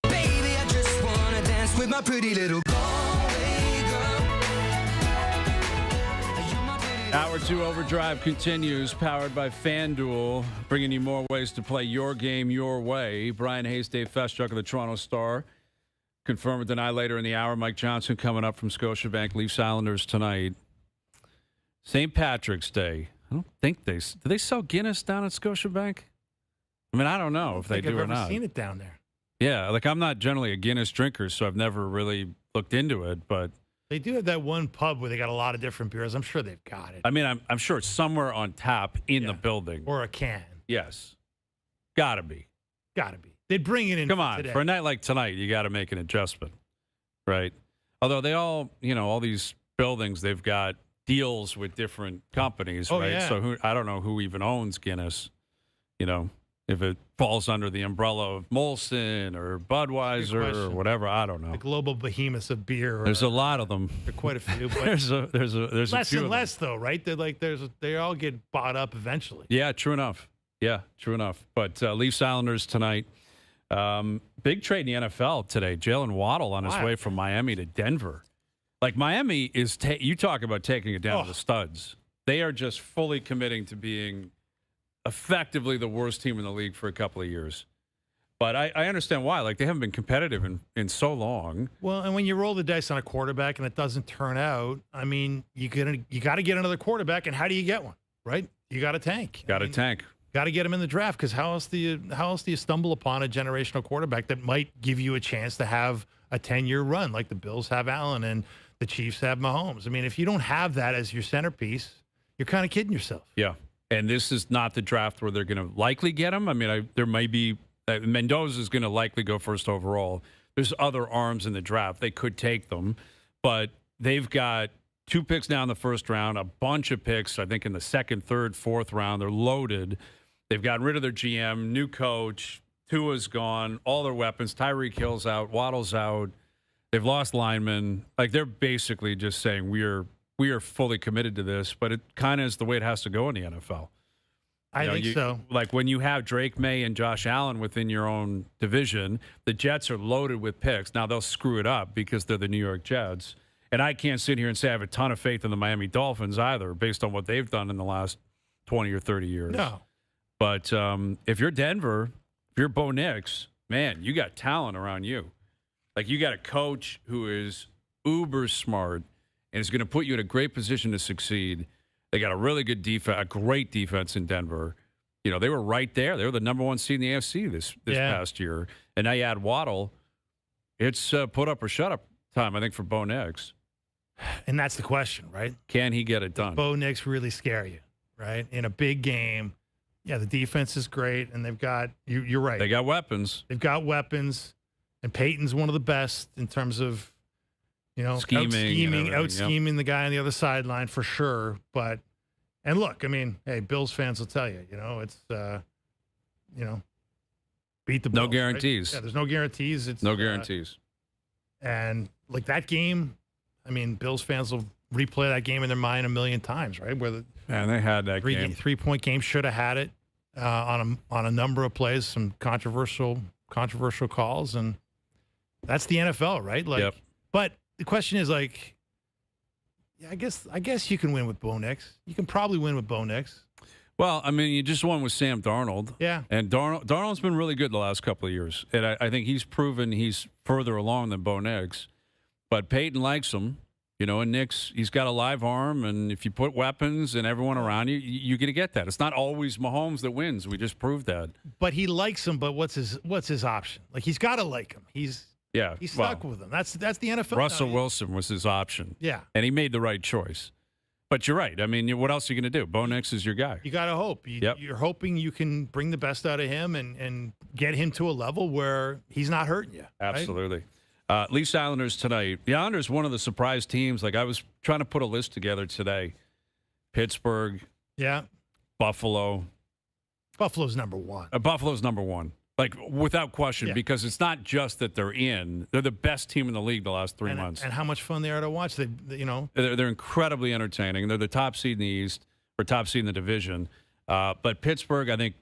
Baby, I just wanna dance with my pretty little Galway girl. You're my pretty Hour 2 OverDrive continues, powered by FanDuel, bringing you more ways to play your game your way. Brian Hayes, Dave Festruck of the Toronto Star. Confirm or deny later in the hour. Mike Johnson coming up from Scotiabank. Leafs Islanders tonight. St. Patrick's Day. I don't think do they sell Guinness down at Scotiabank? I mean, I don't know if they do or I've not. never seen it down there. Yeah, like I'm not generally a Guinness drinker, so I've never really looked into it. But They do have that one pub where they got a lot of different beers. I'm sure they've got it. I mean, I'm sure it's somewhere on tap in the building. Or a can. Yes, gotta be. Got to be. They'd bring it in. Come on, today. for a night like tonight, you got to make an adjustment, right? Although they all, all these buildings, they've got deals with different companies, right? Yeah. So I don't know who even owns Guinness, if it falls under the umbrella of Molson or Budweiser or whatever, I don't know. The global behemoths of beer. There's a lot of them. There are quite a few. But There's a less few and of them. less, though, right? They're like they all get bought up eventually. Yeah, true enough. But Leafs Islanders tonight. Big trade in the NFL today. Jalen Waddle on his way from Miami to Denver. Like Miami is, you talk about taking it down to the studs. They are just fully committing to being effectively the worst team in the league for a couple of years. But I understand why. Like they haven't been competitive in so long. Well, and when you roll the dice on a quarterback and it doesn't turn out, I mean, you got to get another quarterback. And how do you get one? Right? You got to tank. Got to tank. Got to get him in the draft because how else do you stumble upon a generational quarterback that might give you a chance to have a 10-year run like the Bills have Allen and the Chiefs have Mahomes? I mean, if you don't have that as your centerpiece, you're kind of kidding yourself. Yeah, and this is not the draft where they're going to likely get him. I mean, there may be Mendoza is going to likely go first overall. There's other arms in the draft. They could take them, but they've got 2 picks now in the first round, a bunch of picks, I think, in the second, third, fourth round. They're loaded. They've gotten rid of their GM, new coach. Tua's gone. All their weapons. Tyreek Hill's out. Waddle's out. They've lost linemen. Like, they're basically just saying we are fully committed to this, but it kind of is the way it has to go in the NFL. I think so. Like, when you have Drake May and Josh Allen within your own division, the Jets are loaded with picks. Now, they'll screw it up because they're the New York Jets. And I can't sit here and say I have a ton of faith in the Miami Dolphins either, based on what they've done in the last 20 or 30 years. No. But if you're Denver, if you're Bo Nix, man, you got talent around you. Like, you got a coach who is uber smart and is going to put you in a great position to succeed. They got a really good defense, a great defense in Denver. They were right there. They were the number 1 seed in the AFC this past year. And now you add Waddle. It's put up or shut up time, I think, for Bo Nix. And that's the question, right? Can he get it done? Does Bo Nix really scare you, right? In a big game, yeah, the defense is great, and they've got you're right. They got weapons. They've got weapons, and Peyton's one of the best in terms of out scheming the guy on the other sideline for sure. But look, I mean, hey, Bills fans will tell you, it's beat the Bills. No guarantees. Right? Yeah, there's no guarantees. It's no guarantees. And like that game, I mean, Bills fans will replay that game in their mind a million times, right? Where they had that game. 3-point game, should have had it on a number of plays, some controversial calls, and that's the NFL, right? Like, But the question is, like, yeah, I guess you can win with Bo Nix. You can probably win with Bo Nix. Well, I mean, you just won with Sam Darnold. Yeah. And Darnold's been really good the last couple of years. And I think he's proven he's further along than Bo Nix. But Peyton likes him, and Nix, he's got a live arm. And if you put weapons and everyone around you, you're going to get that. It's not always Mahomes that wins. We just proved that. But he likes him, but what's his option? Like, he's got to like him. He's stuck with him. That's the NFL. Russell Wilson was his option. Yeah. And he made the right choice. But you're right. I mean, what else are you going to do? Bo Nix is your guy. You got to hope. You're hoping you can bring the best out of him and get him to a level where he's not hurting you. Absolutely. Right? Leafs Islanders tonight. The Islanders, one of the surprise teams. Like, I was trying to put a list together today. Pittsburgh. Yeah. Buffalo. Buffalo's number 1. Buffalo's number 1. Like, without question, because it's not just that they're the best team in the league the last 3 months. And how much fun they are to watch. They're incredibly entertaining. They're the top seed in the East. for top seed in the division. But Pittsburgh, I think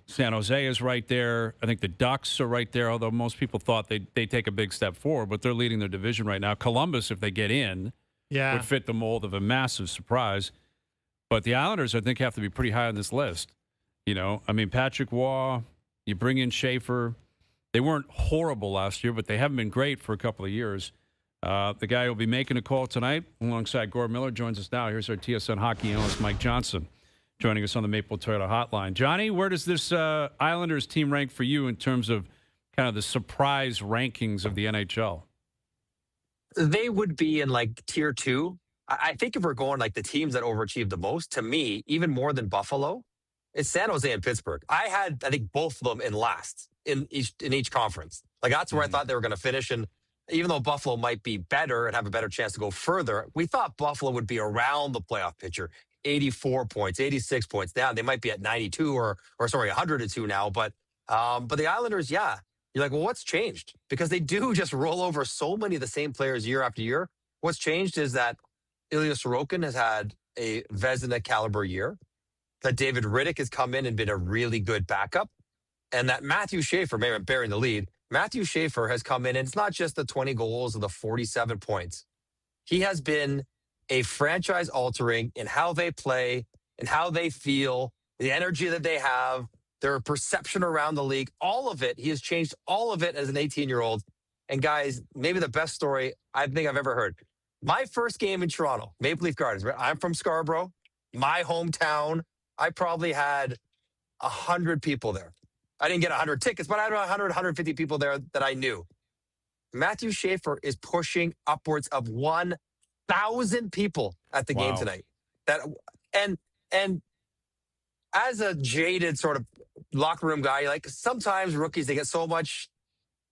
San Jose is right there. I think the Ducks are right there, although most people thought they'd take a big step forward, but they're leading their division right now. Columbus, if they get in, would fit the mold of a massive surprise. But the Islanders, I think, have to be pretty high on this list. Patrick Waugh, you bring in Schaefer. They weren't horrible last year, but they haven't been great for a couple of years. The guy who will be making a call tonight alongside Gord Miller joins us now. Here's our TSN hockey analyst, Mike Johnson, joining us on the Maple Toyota Hotline. Johnny, where does this Islanders team rank for you in terms of kind of the surprise rankings of the NHL? They would be in like tier 2. I think if we're going like the teams that overachieved the most, to me, even more than Buffalo, it's San Jose and Pittsburgh. I think both of them in last in each conference. Like that's where I thought they were going to finish. And even though Buffalo might be better and have a better chance to go further, we thought Buffalo would be around the playoff picture. 84 points, 86 points. Now they might be at 92 or 102 now. But the Islanders, yeah. You're like, well, what's changed? Because they do just roll over so many of the same players year after year. What's changed is that Ilya Sorokin has had a Vezina caliber year, that David Riddick has come in and been a really good backup, and that Matthew Schaefer, maybe I'm bearing the lead, Matthew Schaefer has come in, and it's not just the 20 goals or the 47 points. He has been a franchise altering in how they play and how they feel, the energy that they have, their perception around the league, all of it. He has changed all of it as an 18-year-old. And guys, maybe the best story I think I've ever heard. My first game in Toronto, Maple Leaf Gardens, right? I'm from Scarborough, my hometown. I probably had 100 people there. I didn't get 100 tickets, but I had 100, 150 people there that I knew. Matthew Schaefer is pushing upwards of 1,000 people at the game tonight. And as a jaded sort of locker room guy, like sometimes rookies, they get so much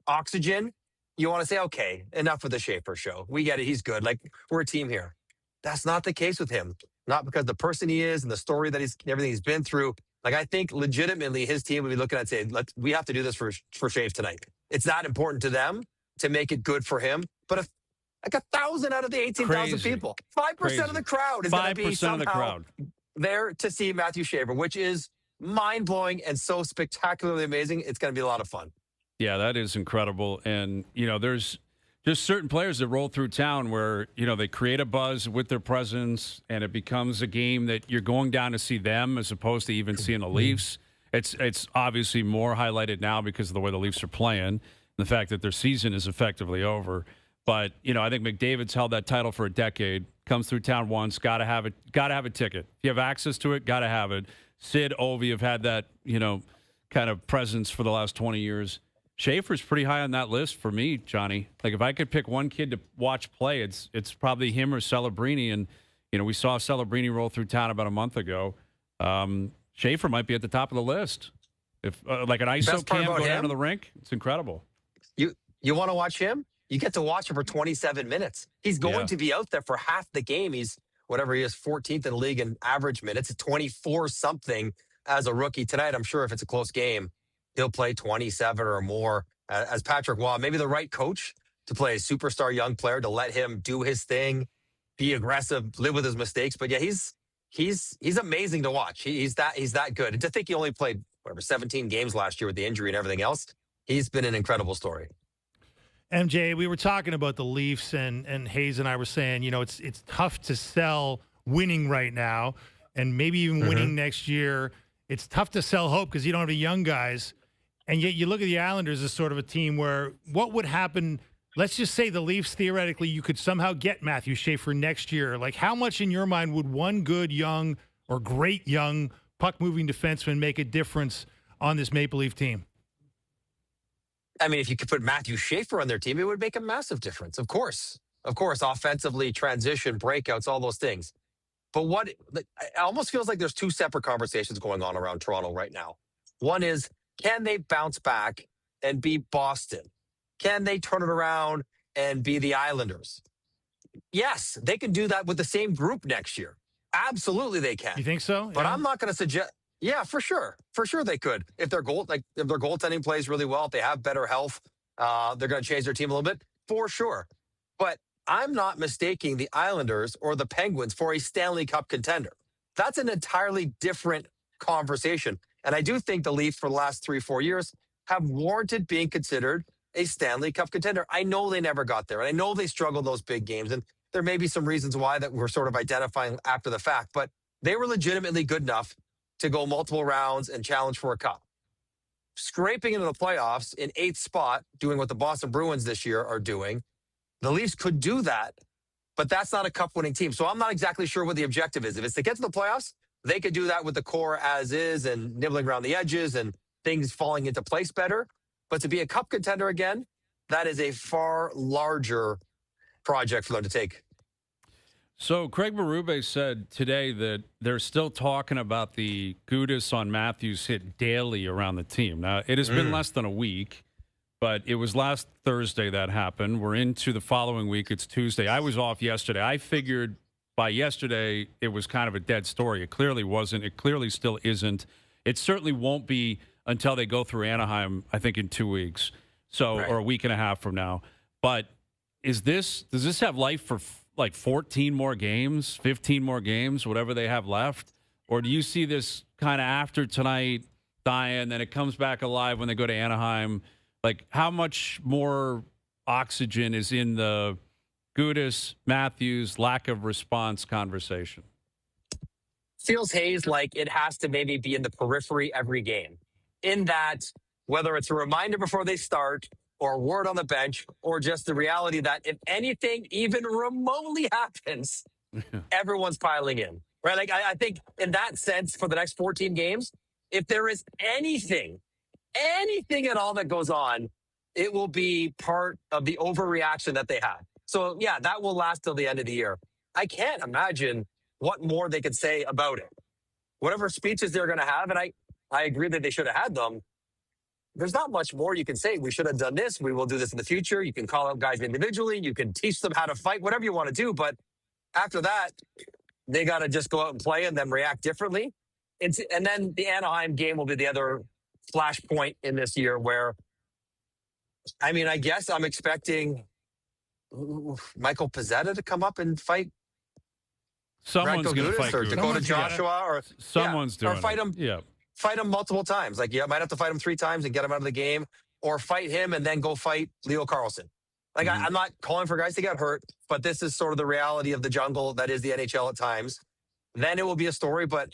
oxygen. You want to say, okay, enough with the Schaefer show. We get it. He's good. Like, we're a team here. That's not the case with him. Not because the person he is and the story that everything he's been through. Like, I think legitimately his team would be looking at and saying, we have to do this for Shave tonight. It's not important to them to make it good for him. But if like 1,000 out of the 18,000 people, 5% of the crowd is going to be somehow there to see Matthew Schaefer, which is mind-blowing and so spectacularly amazing. It's going to be a lot of fun. Yeah, that is incredible. And, there's just certain players that roll through town where, they create a buzz with their presence and it becomes a game that you're going down to see them as opposed to even seeing the Leafs. It's obviously more highlighted now because of the way the Leafs are playing and the fact that their season is effectively over. But, I think McDavid's held that title for a decade, comes through town once, got to have a ticket. If you have access to it, got to have it. Sid, Ovi have had that, kind of presence for the last 20 years. Schaefer's pretty high on that list for me, Johnny. Like, if I could pick one kid to watch play, it's probably him or Celebrini. And, we saw Celebrini roll through town about a month ago. Schaefer might be at the top of the list. If like an ISO cam go down to the rink, it's incredible. You want to watch him? You get to watch him for 27 minutes. He's going to be out there for half the game. He's, whatever he is, 14th in the league in average minutes, 24-something as a rookie. Tonight, I'm sure if it's a close game, he'll play 27 or more. As Patrick Waugh, maybe the right coach to play a superstar young player, to let him do his thing, be aggressive, live with his mistakes. But yeah, he's amazing to watch. He's that good. And to think he only played 17 games last year with the injury and everything else, he's been an incredible story. MJ, we were talking about the Leafs, and Hayes and I were saying, it's tough to sell winning right now, and maybe even winning next year. It's tough to sell hope because you don't have the young guys. And yet you look at the Islanders as sort of a team where what would happen, let's just say the Leafs, theoretically, you could somehow get Matthew Schaefer next year. Like, how much in your mind would one good young or great young puck-moving defenseman make a difference on this Maple Leaf team? I mean, if you could put Matthew Schaefer on their team, it would make a massive difference. Of course, offensively, transition, breakouts, all those things. But it almost feels like there's two separate conversations going on around Toronto right now. One is, can they bounce back and be Boston? Can they turn it around and be the Islanders? Yes, they can do that with the same group next year. Absolutely, they can. You think so? But I'm not going to suggest. Yeah, for sure. For sure they could. If their goaltending plays really well, if they have better health, they're going to change their team a little bit, for sure. But I'm not mistaking the Islanders or the Penguins for a Stanley Cup contender. That's an entirely different conversation. And I do think the Leafs for the last 3-4 years have warranted being considered a Stanley Cup contender. I know they never got there, and I know they struggled those big games, and there may be some reasons why that we're sort of identifying after the fact, but they were legitimately good enough to go multiple rounds and challenge for a cup. Scraping into the playoffs in 8th spot, doing what the Boston Bruins this year are doing, the Leafs could do that, but that's not a cup-winning team. So I'm not exactly sure what the objective is. If it's to get to the playoffs, they could do that with the core as is and nibbling around the edges and things falling into place better. But to be a cup contender again, that is a far larger project for them to take. So Craig Berube said today that they're still talking about the Gudas on Matthews hit daily around the team. Now, it has been less than a week, but it was last Thursday that happened. We're into the following week. It's Tuesday. I was off yesterday. I figured by yesterday it was kind of a dead story. It clearly wasn't. It clearly still isn't. It certainly won't be until they go through Anaheim, I think, in 2 weeks. So, or a week and a half from now. But does this have life for like 14 more games, 15 more games, whatever they have left? Or do you see this kind of after tonight dying, then it comes back alive when they go to Anaheim? Like, how much more oxygen is in the Gudas, Matthews, lack of response conversation? Feels, Hayes, like it has to maybe be in the periphery every game. In that, whether it's a reminder before they start, or a word on the bench, or just the reality that if anything even remotely happens, everyone's piling in, right? Like, I think in that sense, for the next 14 games, if there is anything at all that goes on, it will be part of the overreaction that they have. So, yeah, that will last till the end of the year. I can't imagine what more they could say about it. Whatever speeches they're going to have, and I agree that they should have had them, there's not much more you can say. We should have done this. We will do this in the future. You can call out guys individually. You can teach them how to fight, whatever you want to do. But after that, they got to just go out and play and then react differently. And then the Anaheim game will be the other flashpoint in this year where, I mean, I guess I'm expecting Michael Pezzetta to come up and fight. Someone's going to fight or Dakota Joshua, or someone's doing or fight him. Yeah. Fight him multiple times. Like, might have to fight him 3 times and get him out of the game, or fight him and then go fight Leo Carlson. Like, I'm not calling for guys to get hurt, but this is sort of the reality of the jungle that is the NHL at times. Then it will be a story, but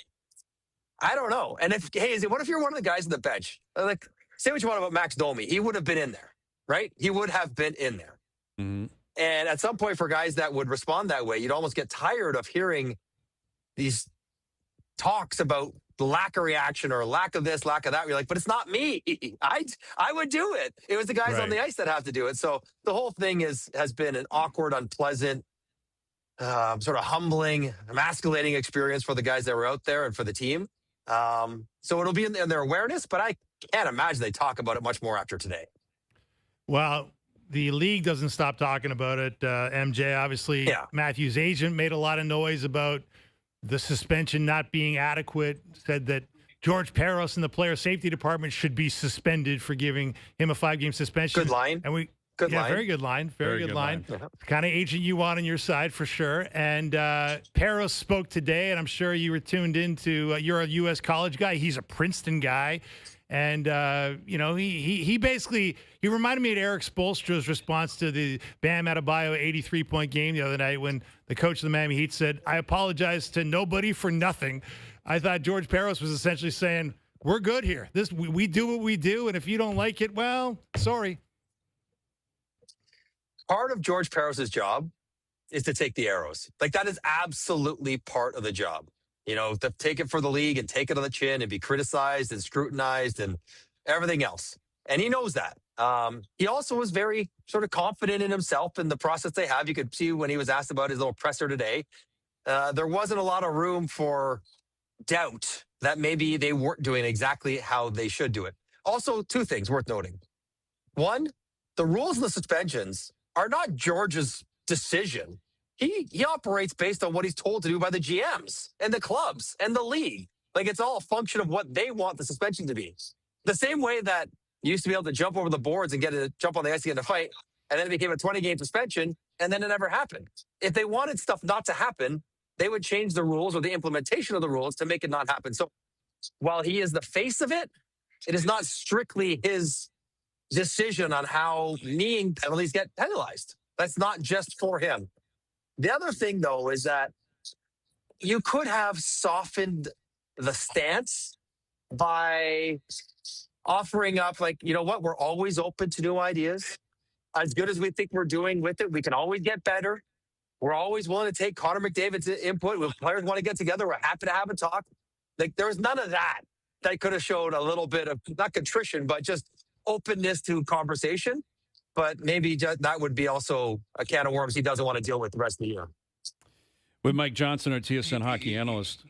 I don't know. And what if you're one of the guys on the bench? Like, say what you want about Max Domi. He would have been in there, right? He would have been in there. Mm-hmm. And at some point, for guys that would respond that way, you'd almost get tired of hearing these talks about lack of reaction or lack of this, lack of that. You're like, but it's not me. I would do it. It was the guys on the ice that have to do it. So the whole thing has been an awkward, unpleasant, sort of humbling, emasculating experience for the guys that were out there and for the team. So it'll be in their awareness, but I can't imagine they talk about it much more after today. Well, the league doesn't stop talking about it. MJ, obviously, Matthews' agent made a lot of noise about the suspension not being adequate, said that George Parros and the player safety department should be suspended for giving him a 5-game suspension. Good line. And Good line. Very good line. Very good line. The kind of agent you want on your side for sure. And Parros spoke today, and I'm sure you were tuned into, you're a U.S. college guy. He's a Princeton guy. And, he basically, he reminded me of Eric Spoelstra's response to the Bam Adebayo 83-point game the other night when the coach of the Miami Heat said, I apologize to nobody for nothing. I thought George Parros was essentially saying, we're good here. We do what we do, and if you don't like it, well, sorry. Part of George Parros' job is to take the arrows. Like, that is absolutely part of the job. To take it for the league and take it on the chin and be criticized and scrutinized and everything else. And he knows that. He also was very sort of confident in himself and the process they have. You could see when he was asked about his little presser today, there wasn't a lot of room for doubt that maybe they weren't doing exactly how they should do it. Also, 2 things worth noting. 1, the rules and the suspensions are not George's decision. He operates based on what he's told to do by the GMs and the clubs and the league. Like, it's all a function of what they want the suspension to be. The same way that you used to be able to jump over the boards and jump on the ice to get in a fight, and then it became a 20-game suspension, and then it never happened. If they wanted stuff not to happen, they would change the rules or the implementation of the rules to make it not happen. So while he is the face of it, it is not strictly his decision on how kneeing penalties get penalized. That's not just for him. The other thing, though, is that you could have softened the stance by offering up, like, you know what, we're always open to new ideas. As good as we think we're doing with it, we can always get better. We're always willing to take Connor McDavid's input. If players want to get together, we're happy to have a talk. Like, there was none of that could have showed a little bit of, not contrition, but just openness to conversation. But maybe that would be also a can of worms he doesn't want to deal with the rest of the year. With Mike Johnson, our TSN hockey analyst.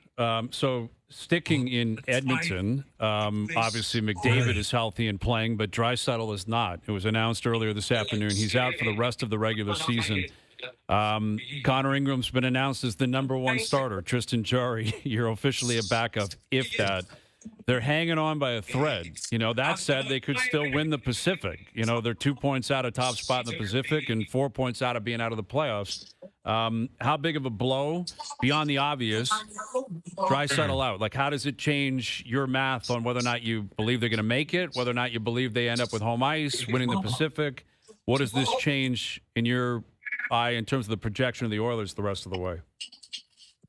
So sticking in Edmonton, obviously McDavid is healthy and playing, but Draisaitl is not. It was announced earlier this afternoon. He's out for the rest of the regular season. Connor Ingram's been announced as the #1 starter. Tristan Jarry, you're officially a backup, if that. They're hanging on by a thread. You know, that said, they could still win the Pacific. You know, they're 2 points out of top spot in the Pacific and 4 points out of being out of the playoffs. How big of a blow, beyond the obvious, Draisaitl out? Like, how does it change your math on whether or not you believe they're going to make it, whether or not you believe they end up with home ice, winning the Pacific? What does this change in your eye in terms of the projection of the Oilers the rest of the way?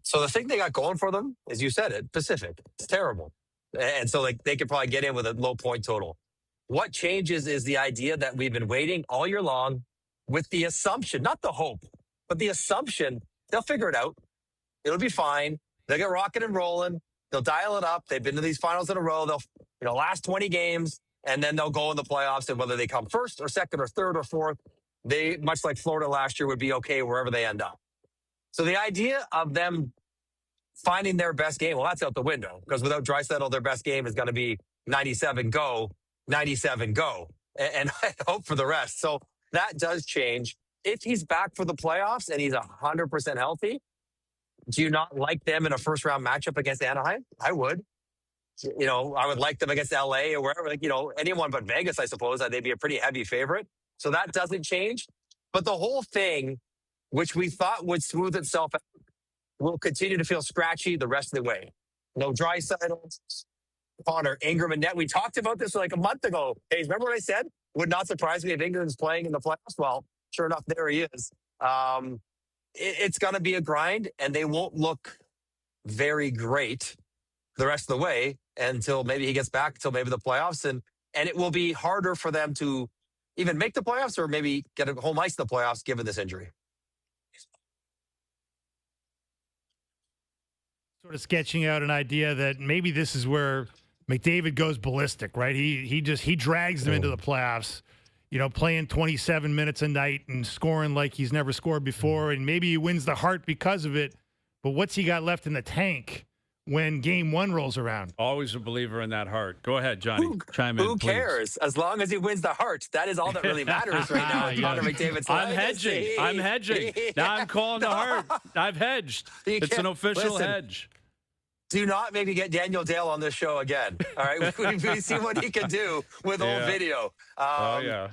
So the thing they got going for them, as you said it, Pacific. It's terrible. And so, like, they could probably get in with a low point total. What changes is the idea that we've been waiting all year long with the assumption, not the hope, but the assumption they'll figure it out. It'll be fine. They'll get rocking and rolling. They'll dial it up. They've been to these finals in a row. They'll, last 20 games, and then they'll go in the playoffs. And whether they come first or second or third or fourth, they, much like Florida last year, would be okay wherever they end up. So the idea of them finding their best game, well, that's out the window, because without Draisaitl, their best game is going to be 97 go, 97 go, and I hope for the rest. So that does change. If he's back for the playoffs and he's 100% healthy, do you not like them in a first-round matchup against Anaheim? I would. I would like them against LA or wherever, anyone but Vegas, I suppose. They'd be a pretty heavy favorite. So that doesn't change. But the whole thing, which we thought would smooth itself out, will continue to feel scratchy the rest of the way. No Draisaitl, Connor, Ingram, and net. We talked about this like a month ago. Hey, remember what I said? Would not surprise me if Ingram's playing in the playoffs. Well, sure enough, there he is. It's going to be a grind, and they won't look very great the rest of the way until maybe he gets back, until maybe the playoffs. And it will be harder for them to even make the playoffs or maybe get a home ice in the playoffs given this injury. Sort of sketching out an idea that maybe this is where McDavid goes ballistic, right? He drags them into the playoffs, playing 27 minutes a night and scoring like he's never scored before, and maybe he wins the Hart because of it. But what's he got left in the tank when game one rolls around? Always a believer in that Hart. Go ahead, Johnny. Chime in, Who cares? As long as he wins the Hart, that is all that really matters right now. Yeah. Connor McDavid's I'm hedging. Now I'm calling the Hart. I've hedged. It's an official hedge. Do not maybe get Daniel Dale on this show again. All right, we see what he can do with old video. Yeah.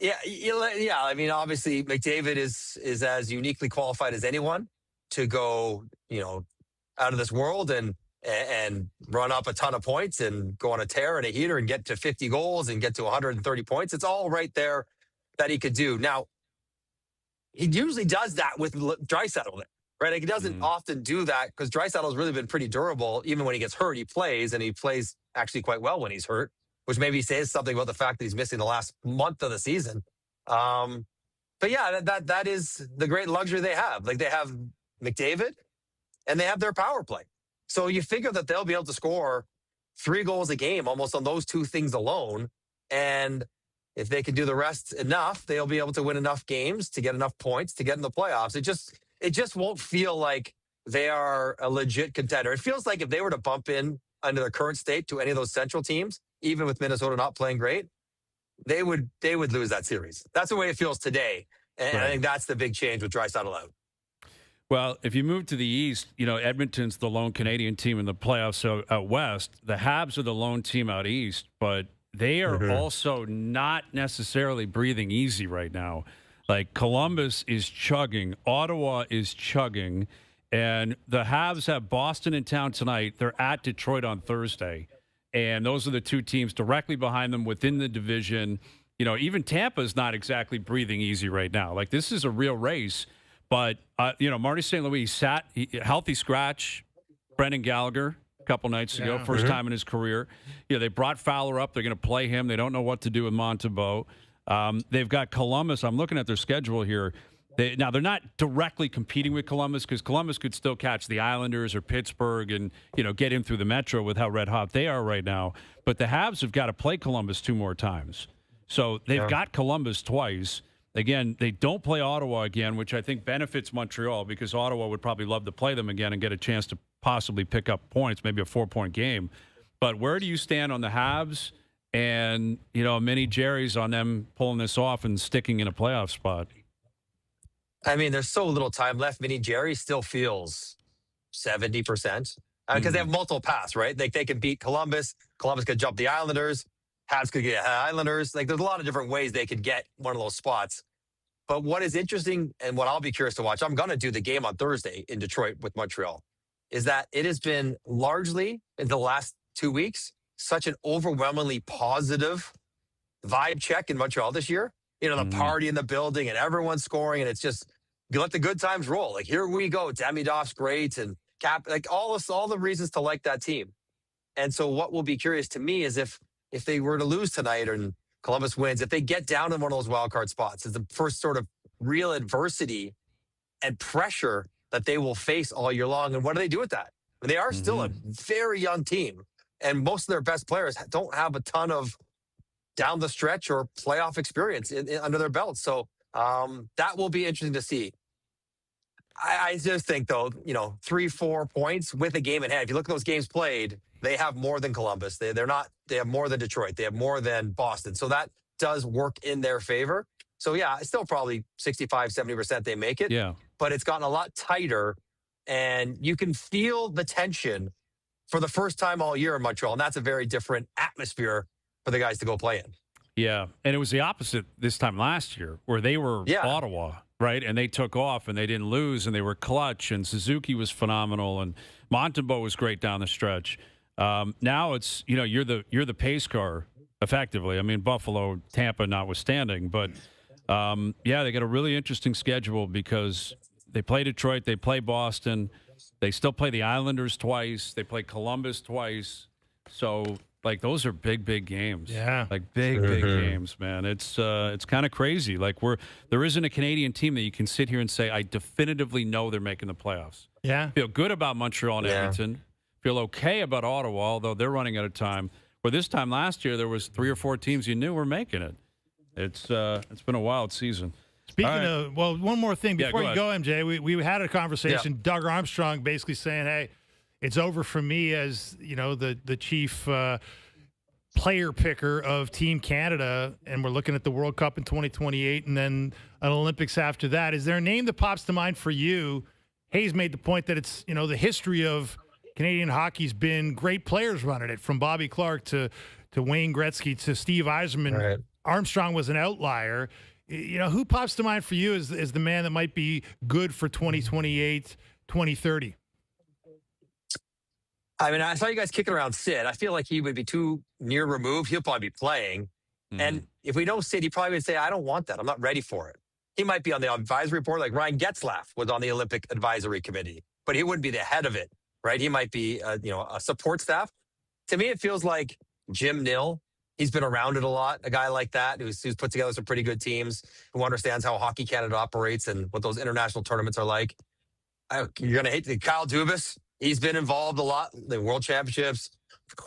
I mean, obviously, McDavid is as uniquely qualified as anyone to go, out of this world and run up a ton of points and go on a tear and a heater and get to 50 goals and get to 130 points. It's all right there that he could do. Now, he usually does that with Draisaitl there. Right, like he doesn't often do that because Draisaitl has really been pretty durable. Even when he gets hurt, he plays, and he plays actually quite well when he's hurt, which maybe says something about the fact that he's missing the last month of the season. But yeah, that is the great luxury they have. Like, they have McDavid, and they have their power play. So you figure that they'll be able to score 3 goals a game almost on those two things alone. And if they can do the rest enough, they'll be able to win enough games to get enough points to get in the playoffs. It just won't feel like they are a legit contender. It feels like if they were to bump in under their current state to any of those Central teams, even with Minnesota not playing great, they would lose that series. That's the way it feels today. And right. I think that's the big change with Draisaitl out. Well, if you move to the East, Edmonton's the lone Canadian team in the playoffs out West. The Habs are the lone team out East, but they are also not necessarily breathing easy right now. Like, Columbus is chugging, Ottawa is chugging, And the Habs have Boston in town tonight. They're at Detroit on Thursday. And those are the two teams directly behind them within the division. You know, even Tampa's not exactly breathing easy right now. Like, this is a real race. But, Marty St. Louis healthy scratch Brendan Gallagher a couple nights ago, first time in his career. They brought Fowler up. They're going to play him. They don't know what to do with Montembeault. They've got Columbus. I'm looking at their schedule here. Now, they're not directly competing with Columbus because Columbus could still catch the Islanders or Pittsburgh and, get in through the Metro with how red hot they are right now. But the Habs have got to play Columbus 2 more times. So they've got Columbus twice. Again, they don't play Ottawa again, which I think benefits Montreal because Ottawa would probably love to play them again and get a chance to possibly pick up points, maybe a 4-point game. But where do you stand on the Habs and, mini Jerry's on them pulling this off and sticking in a playoff spot? I mean, there's so little time left. Mini Jerry still feels 70% because they have multiple paths, right? Like they can beat Columbus. Columbus could jump the Islanders. Habs could get Islanders. Like there's a lot of different ways they could get one of those spots. But what is interesting and what I'll be curious to watch, I'm going to do the game on Thursday in Detroit with Montreal, is that it has been largely in the last 2 weeks such an overwhelmingly positive vibe check in Montreal this year. The party in the building and everyone's scoring, and it's just you let the good times roll. Like here we go, Demidov's great, and Cap, like all the reasons to like that team. And so, what will be curious to me is if they were to lose tonight and Columbus wins, if they get down in one of those wild card spots, is the first sort of real adversity and pressure that they will face all year long. And what do they do with that? They are still a very young team, and most of their best players don't have a ton of down the stretch or playoff experience under their belts. So that will be interesting to see. I just think, though, 3-4 points with a game in hand. If you look at those games played, they have more than Columbus. They have more than Detroit. They have more than Boston. So that does work in their favor. So, yeah, it's still probably 65, 70% they make it. Yeah. But it's gotten a lot tighter, and you can feel the tension for the first time all year in Montreal. And that's a very different atmosphere for the guys to go play in. Yeah, and it was the opposite this time last year where they were Ottawa, right? And they took off and they didn't lose and they were clutch and Suzuki was phenomenal and Montembeault was great down the stretch. Now it's, you're the pace car effectively. I mean, Buffalo, Tampa notwithstanding, but they got a really interesting schedule because they play Detroit, they play Boston, they still play the Islanders twice, they play Columbus twice. So those are big games. Yeah. Big games, man. It's kind of crazy. There isn't a Canadian team that you can sit here and say, I definitively know they're making the playoffs. Yeah. Feel good about Montreal and Edmonton. Feel okay about Ottawa, although they're running out of time. Where this time last year, there was 3 or 4 teams you knew were making it. It's been a wild season. Speaking of, one more thing before you go, MJ. We had a conversation. Yeah. Doug Armstrong basically saying, hey, it's over for me as, the chief player picker of Team Canada, and we're looking at the World Cup in 2028 and then an Olympics after that. Is there a name that pops to mind for you? Hayes made the point that it's, the history of Canadian hockey's been great players running it, from Bobby Clark to Wayne Gretzky to Steve Yzerman. Right. Armstrong was an outlier. Who pops to mind for you as the man that might be good for 2028, 2030? I mean, I saw you guys kicking around Sid. I feel like he would be too near removed. He'll probably be playing. And if we know Sid, he probably would say, I don't want that. I'm not ready for it. He might be on the advisory board, like Ryan Getzlaff was on the Olympic Advisory Committee, but he wouldn't be the head of it, right? He might be, a support staff. To me, it feels like Jim Nill. He's been around it a lot, a guy like that who's put together some pretty good teams, who understands how Hockey Canada operates and what those international tournaments are like. You're going to hate Kyle Dubas. He's been involved a lot. The World Championships,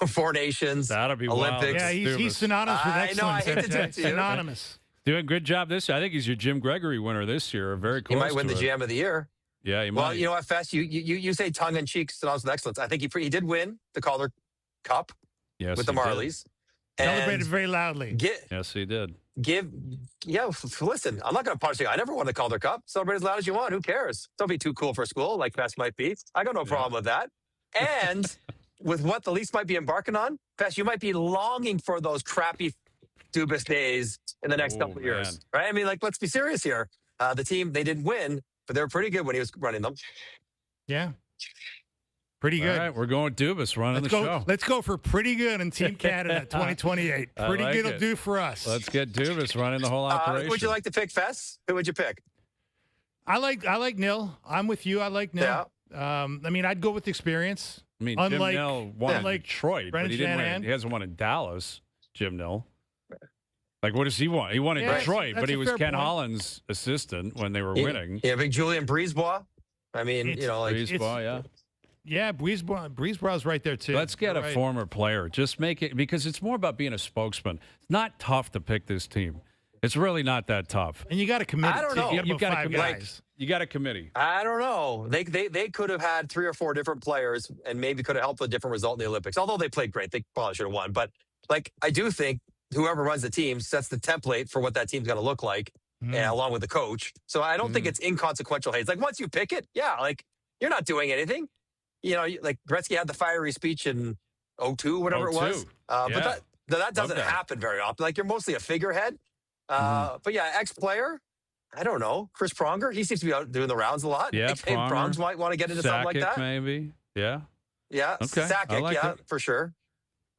Four Nations, That'll be Olympics. Wild. Yeah, he's synonymous with excellence. I hate to do it to you. Synonymous. Doing a good job this year. I think he's your Jim Gregory winner this year. Very close. He might win to the GM of the year. Yeah, he might. Well, you know what, Fess? You say tongue-in-cheek synonymous with excellence. I think he did win the Calder Cup with the Marlies. Celebrated very loudly. Yes, he did. Listen, I'm not going to punish you. I never won the Calder Cup. Celebrate as loud as you want. Who cares? Don't be too cool for school like Fess might be. I got no problem with that. And with what the Leafs might be embarking on, Fess, you might be longing for those crappy Dubas days in the next couple of years. Right? I mean, let's be serious here. The team, they didn't win, but they were pretty good when he was running them. Yeah. Pretty good. All right, we're going Dubas running show. Let's go for pretty good in Team Canada 2028. Pretty good will do for us. Let's get Dubas running the whole operation. Would you like to pick Fess? Who would you pick? I like Nil. I'm with you. I like Nil. Yeah. I mean, I'd go with experience. I mean, Jim Nill won in Detroit, but he didn't win. He hasn't won in Dallas, Jim Nill. Like, what does he want? He won in Detroit, but he was Ken Holland's assistant when they were winning. Yeah, big Julien Brisebois. I mean, Brisebois, yeah. Yeah, Brisebois right there, too. Let's get a former player. Just make it, because it's more about being a spokesman. It's not tough to pick this team. It's really not that tough. And you got to commit. I don't know. You got to commit. You got a committee. I don't know. They could have had 3 or 4 different players and maybe could have helped a different result in the Olympics. Although they played great, they probably should have won. But I do think whoever runs the team sets the template for what that team's going to look like, along with the coach. So I don't think it's inconsequential. Hey, it's once you pick it, you're not doing anything. Like Gretzky had the fiery speech in 2002, whatever it was. But that doesn't happen very often. You're mostly a figurehead. But ex-player, I don't know. Chris Pronger, he seems to be out doing the rounds a lot. Yeah, Pronger might want to get into something like that. Maybe. Yeah. Yeah. Okay. Sakic, for sure.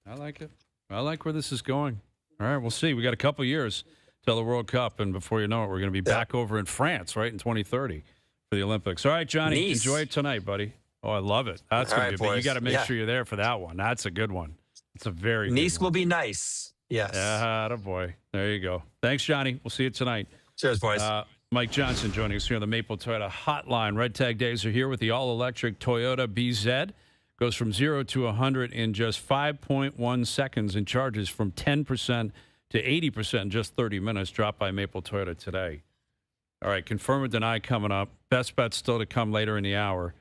I like it. I like where this is going. All right, we'll see. We got a couple years till the World Cup, and before you know it, we're going to be back over in France, right, in 2030 for the Olympics. All right, Johnny, enjoy it tonight, buddy. Oh, I love it. That's going to be big. You got to make sure you're there for that one. That's a good one. It's a very Nice good one. Will be nice. Yes. Yeah, boy. There you go. Thanks, Johnny. We'll see you tonight. Cheers, boys. Mike Johnson joining us here on the Maple Toyota Hotline. Red Tag Days are here with the all-electric Toyota BZ. Goes from 0 to 100 in just 5.1 seconds and charges from 10% to 80% in just 30 minutes. Drop by Maple Toyota today. All right, confirm or deny coming up. Best bet still to come later in the hour.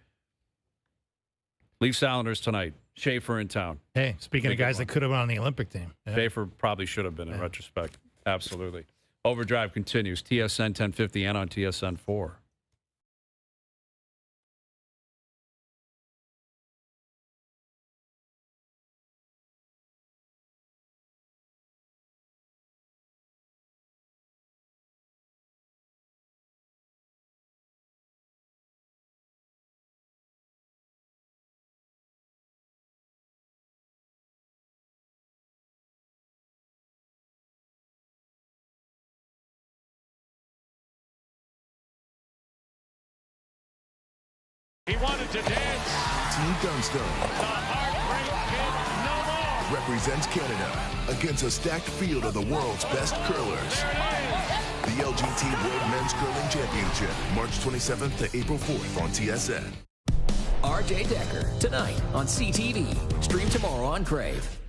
Leafs Islanders tonight. Schaefer in town. Hey, speaking of guys that could have been on the Olympic team. Yeah. Schaefer probably should have been in retrospect. Absolutely. OverDrive continues. TSN 1050 and on TSN 4. He wanted to dance. Team Dunstone. The heartbreak kid no more. Represents Canada against a stacked field of the world's best curlers. The LGT World Men's Curling Championship, March 27th to April 4th on TSN. RJ Decker, tonight on CTV. Stream tomorrow on Crave.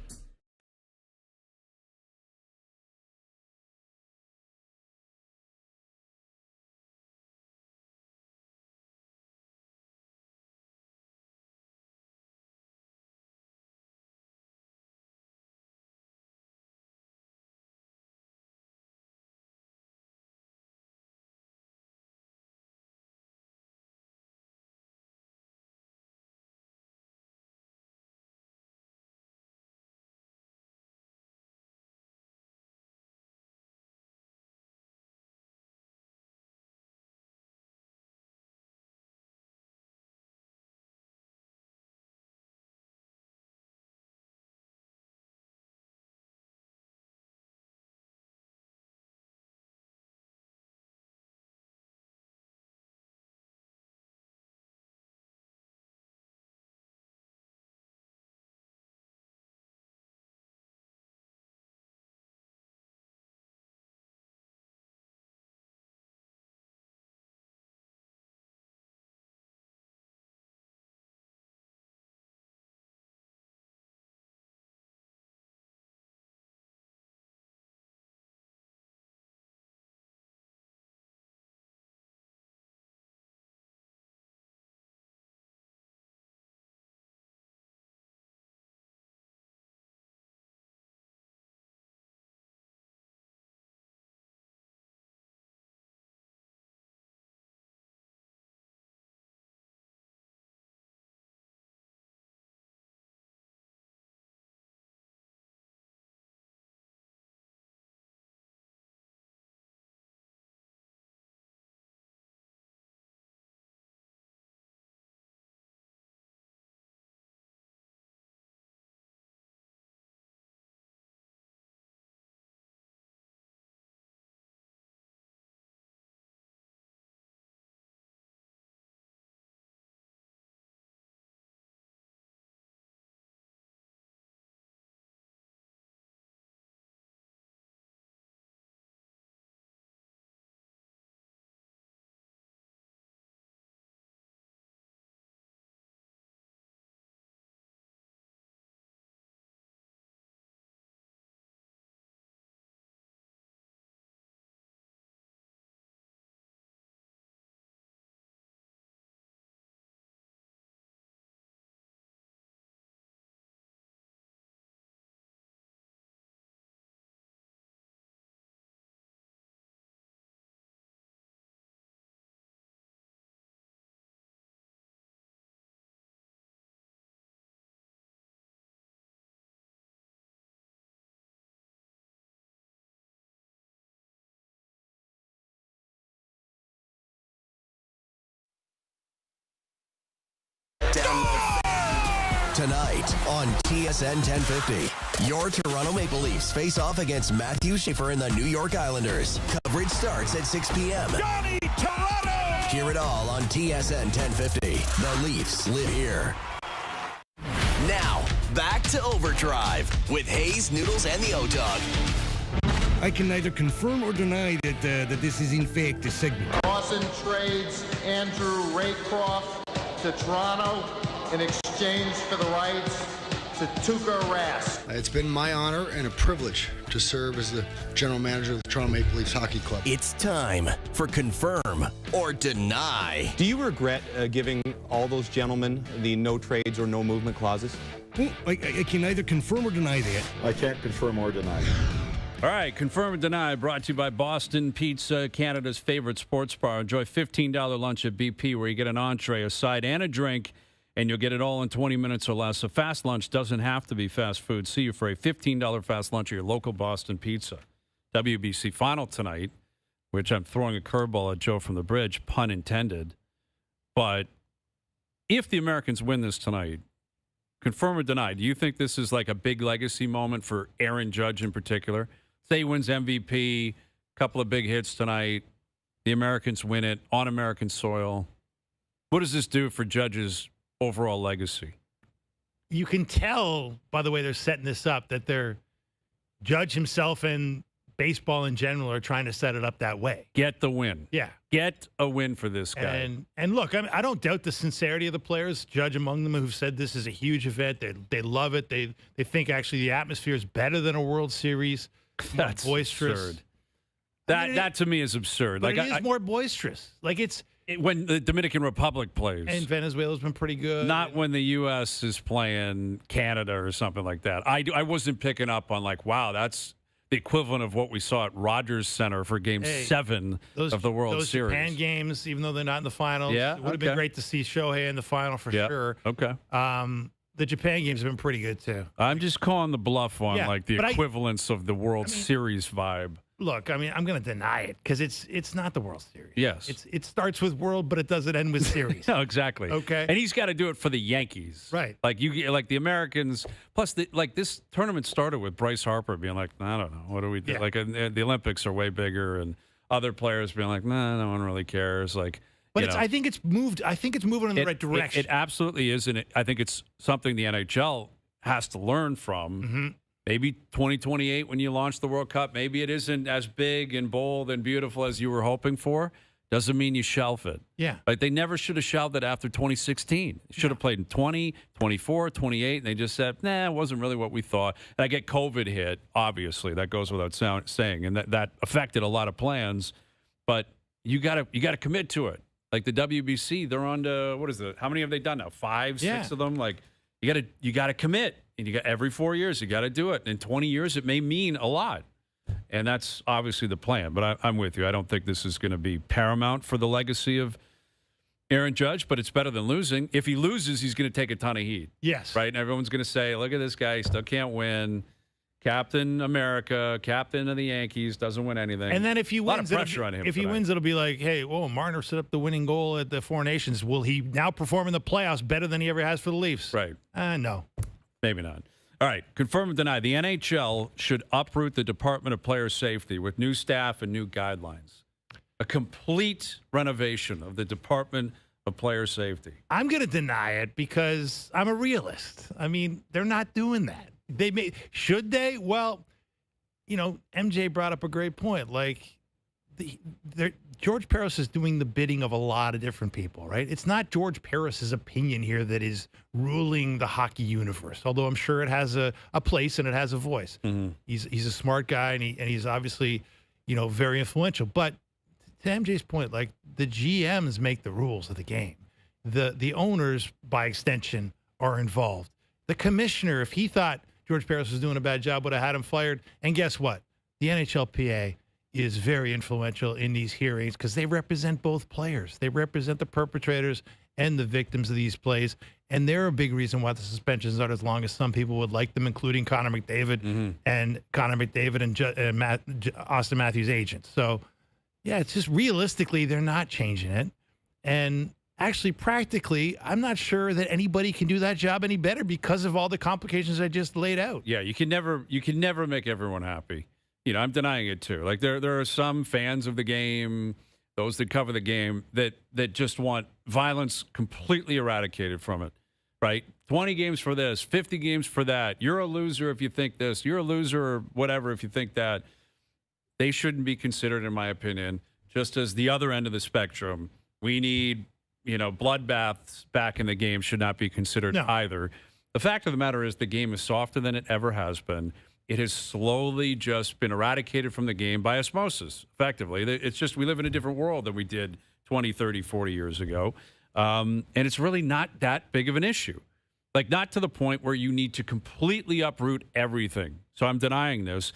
Tonight on TSN 1050, your Toronto Maple Leafs face off against Matthew Schaefer and the New York Islanders. Coverage starts at 6 p.m. Johnny Toronto! Hear it all on TSN 1050. The Leafs live here. Now, back to OverDrive with Hayes, Noodles, and the O-Dog. I can neither confirm or deny that this is in fact a segment. Boston trades Andrew Raycroft to Toronto in exchange for the rights to Tuukka Rask. It's been my honor and a privilege to serve as the general manager of the Toronto Maple Leafs Hockey Club. It's time for Confirm or Deny. Do you regret giving all those gentlemen the no trades or no movement clauses? I can neither confirm or deny that. I can't confirm or deny. All right, Confirm or Deny, brought to you by Boston Pizza, Canada's favorite sports bar. Enjoy $15 lunch at BP where you get an entree, a side, and a drink, and you'll get it all in 20 minutes or less. A fast lunch doesn't have to be fast food. See you for a $15 fast lunch at your local Boston Pizza. WBC final tonight, which I'm throwing a curveball at Joe from the Bridge, pun intended. But if the Americans win this tonight, confirm or deny, do you think this is like a big legacy moment for Aaron Judge in particular? Say he wins MVP, couple of big hits tonight, the Americans win it on American soil. What does this do for Judge's overall legacy? You can tell by the way they're setting this up that they're Judge himself and baseball in general are trying to set it up that way. Get the win. Yeah. Get a win for this guy. And look, I don't doubt the sincerity of the players. Judge among them who've said this is a huge event. They love it. They think actually the atmosphere is better than a World Series. That's boisterous. Absurd. That to me is absurd. But like it is more boisterous. Like when the Dominican Republic plays. And Venezuela's been pretty good. Not when the U.S. is playing Canada or something like that. I wasn't picking up on like, wow, that's the equivalent of what we saw at Rogers Center for Game 7 of the World Series. Those Japan games, even though they're not in the finals, yeah, it would have been great to see Shohei in the final for sure. Okay. The Japan games have been pretty good, too. I'm just calling the bluff on like the equivalence of the World I mean, Series vibe. Look, I mean, I'm going to deny it because it's not the World Series. Yes. It starts with World, but it doesn't end with Series. No, exactly. Okay. And he's got to do it for the Yankees. Right. Like the Americans. Plus, this tournament started with Bryce Harper being like, I don't know, what do we do? Yeah. Like the Olympics are way bigger, and other players being like, nah, no one really cares. Like, but I think it's moved. I think it's moving in the right direction. It absolutely is, and I think it's something the NHL has to learn from. Mm-hmm. Maybe 2028 when you launch the World Cup, maybe it isn't as big and bold and beautiful as you were hoping for. Doesn't mean you shelf it. Yeah. Like they never should have shelved it after 2016. Should have played in 20, 24, 28, and they just said, nah, it wasn't really what we thought. And I get COVID hit, obviously. That goes without saying, and that affected a lot of plans. But you gotta commit to it. Like the WBC, they're on to, what is it? How many have they done now? 5, 6 of them? Like you gotta commit. And you got every 4 years, you got to do it. In 20 years, it may mean a lot. And that's obviously the plan. But I'm with you. I don't think this is going to be paramount for the legacy of Aaron Judge, but it's better than losing. If he loses, he's going to take a ton of heat. Yes. Right? And everyone's going to say, look at this guy. He still can't win. Captain America, captain of the Yankees, doesn't win anything. And then if he wins, a lot of pressure on him. If he wins, it'll be like, hey, whoa, Marner set up the winning goal at the Four Nations. Will he now perform in the playoffs better than he ever has for the Leafs? Right. No. Maybe not. All right, confirm or deny. The NHL should uproot the Department of Player Safety with new staff and new guidelines. A complete renovation of the Department of Player Safety. I'm going to deny it because I'm a realist. I mean, they're not doing that. Should they? Well, MJ brought up a great point. Like, George Parros is doing the bidding of a lot of different people, right? It's not George Parros' opinion here that is ruling the hockey universe, although I'm sure it has a place and it has a voice. Mm-hmm. He's a smart guy, and he's obviously, very influential. But to MJ's point, like, the GMs make the rules of the game. The owners, by extension, are involved. The commissioner, if he thought George Parros was doing a bad job, would have had him fired. And guess what? The NHLPA is very influential in these hearings because they represent both players. They represent the perpetrators and the victims of these plays. And they're a big reason why the suspensions aren't as long as some people would like them, including Connor McDavid and Austin Matthews' agent. So, yeah, it's just realistically, they're not changing it. And actually, practically, I'm not sure that anybody can do that job any better because of all the complications I just laid out. Yeah, you can never make everyone happy. I'm denying it too. Like there are some fans of the game, those that cover the game, that just want violence completely eradicated from it. Right? 20 games for this, 50 games for that. You're a loser if you think this. You're a loser or whatever if you think that. They shouldn't be considered, in my opinion, just as the other end of the spectrum. We need, bloodbaths back in the game should not be considered either. The fact of the matter is the game is softer than it ever has been. It has slowly just been eradicated from the game by osmosis, effectively. It's just we live in a different world than we did 20, 30, 40 years ago. And it's really not that big of an issue. Like, not to the point where you need to completely uproot everything. So I'm denying this.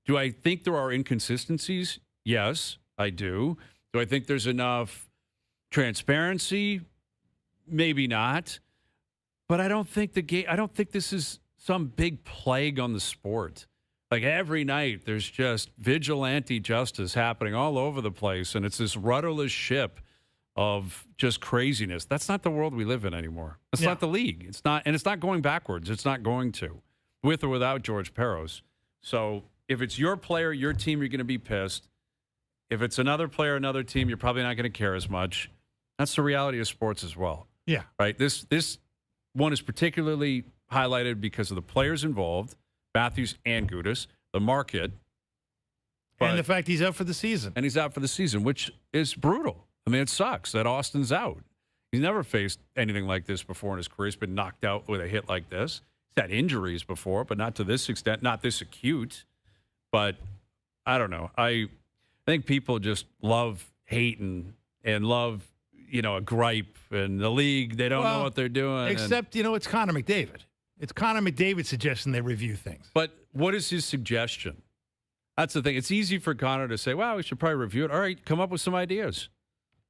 Do I think there are inconsistencies? Yes, I do. Do I think there's enough transparency? Maybe not. But I don't think this is some big plague on the sport. Like, every night there's just vigilante justice happening all over the place, and it's this rudderless ship of just craziness. That's not the world we live in anymore. That's not the league. It's not, and it's not going backwards. It's not going to, with or without George Parros. So if it's your player, your team, you're going to be pissed. If it's another player, another team, you're probably not going to care as much. That's the reality of sports as well. Yeah. Right? This one is particularly highlighted because of the players involved, Matthews and Gudas, the market. And the fact he's out for the season. And he's out for the season, which is brutal. I mean, it sucks that Austin's out. He's never faced anything like this before in his career. He's been knocked out with a hit like this. He's had injuries before, but not to this extent, not this acute. But I don't know. I think people just love hating and love, a gripe. And the league, they don't know what they're doing. Except, it's Connor McDavid. It's Connor McDavid suggesting they review things. But what is his suggestion? That's the thing. It's easy for Connor to say, well, we should probably review it. All right, come up with some ideas.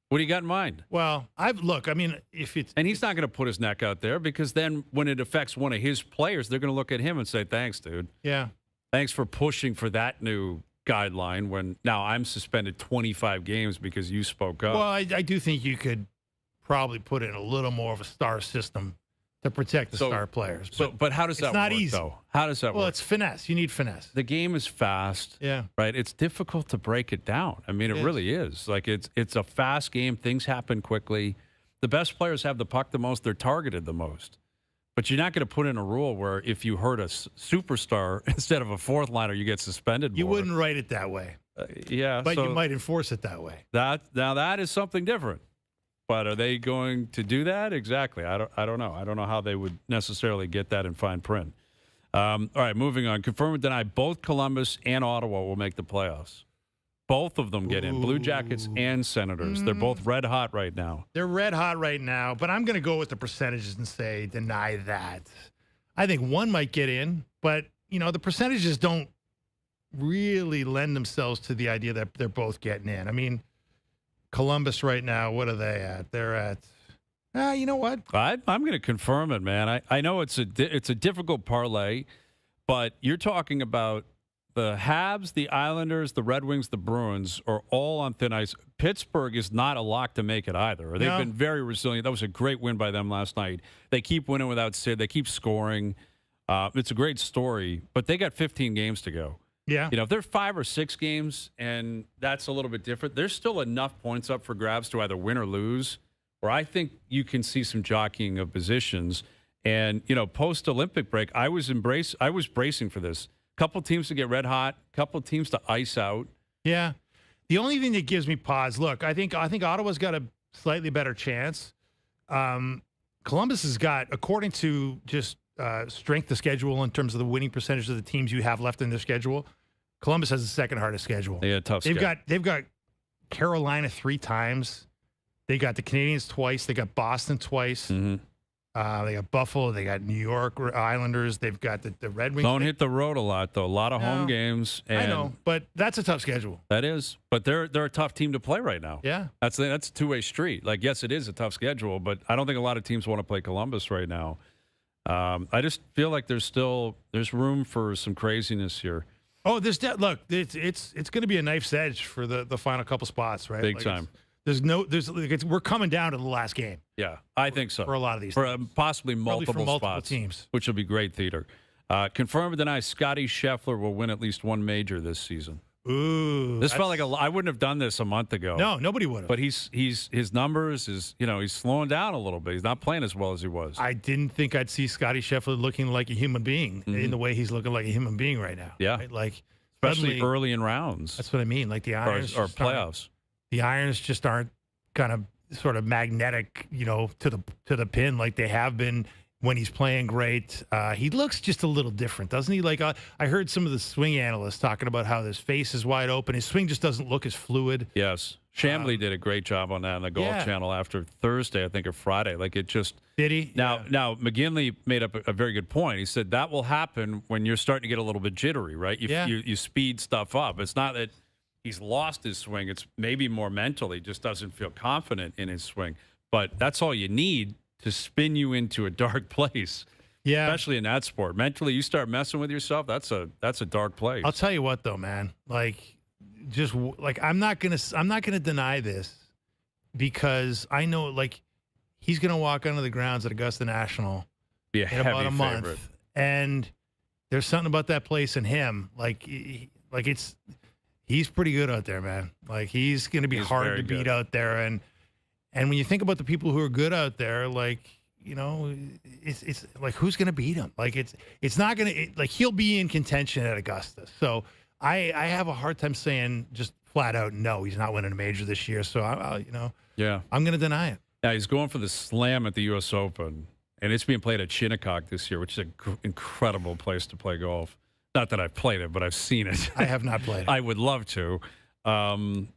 What do you got in mind? Well, if it's... And he's not going to put his neck out there because then when it affects one of his players, they're going to look at him and say, thanks, dude. Yeah. Thanks for pushing for that new guideline when now I'm suspended 25 games because you spoke up. Well, I do think you could probably put in a little more of a star system to protect the star players. But how does that work, not easy. though? How does that work? Well, it's finesse. You need finesse. The game is fast. Yeah. Right? It's difficult to break it down. I mean, it really is. Like, it's a fast game. Things happen quickly. The best players have the puck the most. They're targeted the most. But you're not going to put in a rule where if you hurt a superstar instead of a fourth liner, you get suspended more. You wouldn't write it that way. Yeah. But you might enforce it that way. That is something different. But are they going to do that? Exactly. I don't know. I don't know how they would necessarily get that in fine print. All right, moving on. Confirm or deny, both Columbus and Ottawa will make the playoffs. Both of them get in. Blue Jackets and Senators. They're both red hot right now. They're red hot right now, but I'm going to go with the percentages and say deny that. I think one might get in, but, the percentages don't really lend themselves to the idea that they're both getting in. I mean, Columbus right now, what are they at? They're at, you know what? I'm going to confirm it, man. I know it's a difficult parlay, but you're talking about the Habs, the Islanders, the Red Wings, the Bruins are all on thin ice. Pittsburgh is not a lock to make it either. They've been very resilient. That was a great win by them last night. They keep winning without Sid. They keep scoring. It's a great story, but they got 15 games to go. Yeah. If they're 5 or 6 games, and that's a little bit different, there's still enough points up for grabs to either win or lose, where I think you can see some jockeying of positions. And, post-Olympic break, I was bracing for this. Couple teams to get red hot, couple teams to ice out. Yeah. The only thing that gives me pause, look, I think Ottawa's got a slightly better chance. Columbus has got, according to just strength of schedule in terms of the winning percentage of the teams you have left in their schedule, Columbus has the second hardest schedule. Yeah, tough schedule. They've got Carolina 3 times. They got the Canadiens twice. They got Boston twice. Mm-hmm. They got Buffalo. They got New York Islanders. They've got the Red Wings. Don't hit the road a lot, though. A lot of home games. And I know, but that's a tough schedule. That is. But they're a tough team to play right now. Yeah. That's a two-way street. Like, yes, it is a tough schedule, but I don't think a lot of teams want to play Columbus right now. I just feel like there's room for some craziness here. Oh, look, it's going to be a knife's edge for the final couple spots, right? Big time. We're coming down to the last game. Yeah, I think so. For a lot of these for teams. Possibly multiple spots, teams. which will be great theater. Confirm or deny, Scotty Scheffler will win at least one major this season. Ooh, this felt like I wouldn't have done this a month ago. No, nobody would have. But his numbers he's slowing down a little bit. He's not playing as well as he was. I didn't think I'd see Scotty Scheffler looking like a human being in the way he's looking like a human being right now. Yeah, right? Like especially early in rounds. That's what I mean. Like the irons or playoffs. The irons just aren't kind of sort of magnetic, to the pin like they have been when he's playing great. He looks just a little different, doesn't he? Like I heard some of the swing analysts talking about how his face is wide open. His swing just doesn't look as fluid. Yes. Chambly did a great job on that on the Golf Channel after Thursday, I think, or Friday. Like it just did he? Now McGinley made up a very good point. He said that will happen when you're starting to get a little bit jittery, right? You speed stuff up. It's not that he's lost his swing. It's maybe more mental. He just doesn't feel confident in his swing. But that's all you need to spin you into a dark place. Yeah. Especially in that sport. Mentally, you start messing with yourself, that's a dark place. I'll tell you what though, man. I'm not gonna deny this because I know he's gonna walk onto the grounds at Augusta National be a in about a month. Favorite. And there's something about that place and him. He's pretty good out there, man. He's going to be hard to beat out there. And when you think about the people who are good out there, it's like, who's going to beat him? It's not going to, he'll be in contention at Augusta. So I have a hard time saying just flat out, no, he's not winning a major this year. So I'm going to deny it. Yeah, he's going for the slam at the U.S. Open, and it's being played at Shinnecock this year, which is an incredible place to play golf. Not that I've played it, but I've seen it. I have not played it. I would love to. I'm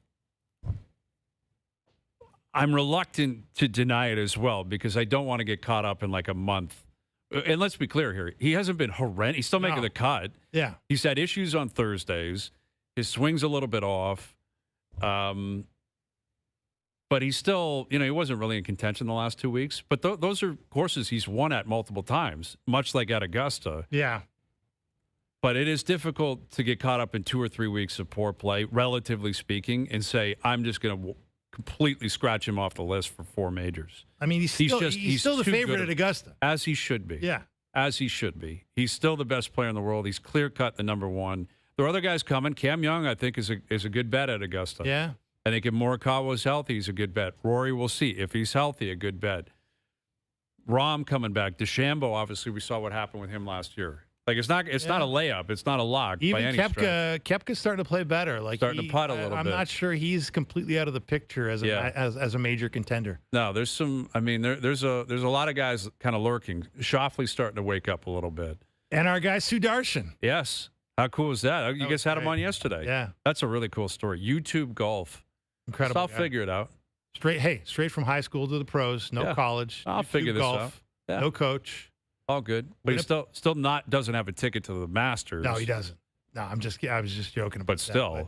reluctant to deny it as well because I don't want to get caught up in a month. And let's be clear here. He hasn't been horrendous. He's still making the cut. Yeah. He's had issues on Thursdays. His swing's a little bit off. But he's still, he wasn't really in contention the last 2 weeks. But those are courses he's won at multiple times, much like at Augusta. Yeah. But it is difficult to get caught up in 2 or 3 weeks of poor play, relatively speaking, and say, I'm just going to completely scratch him off the list for 4 majors. I mean, he's still the favorite at Augusta. As he should be. Yeah. As he should be. He's still the best player in the world. He's clear-cut the number one. There are other guys coming. Cam Young, I think, is a good bet at Augusta. Yeah. I think if Morikawa's healthy, he's a good bet. Rory, we'll see. If he's healthy, a good bet. Rahm coming back. DeChambeau, obviously, we saw what happened with him last year. It's not a layup. It's not a lock. Even by any Koepka's starting to play better. Starting to putt a little bit. I'm not sure he's completely out of the picture as a major contender. No, there's some. I mean, there's a lot of guys kind of lurking. Schauffele's starting to wake up a little bit. And our guy Sudarshan. Yes. How cool is that? You guys had him on yesterday. Yeah. That's a really cool story. YouTube golf. Incredible. I'll figure it out. Straight from high school to the pros. No college. I'll figure this out. Yeah. No coach. All good, but he still doesn't have a ticket to the Masters. No, he doesn't. No, I was just joking about but still. that.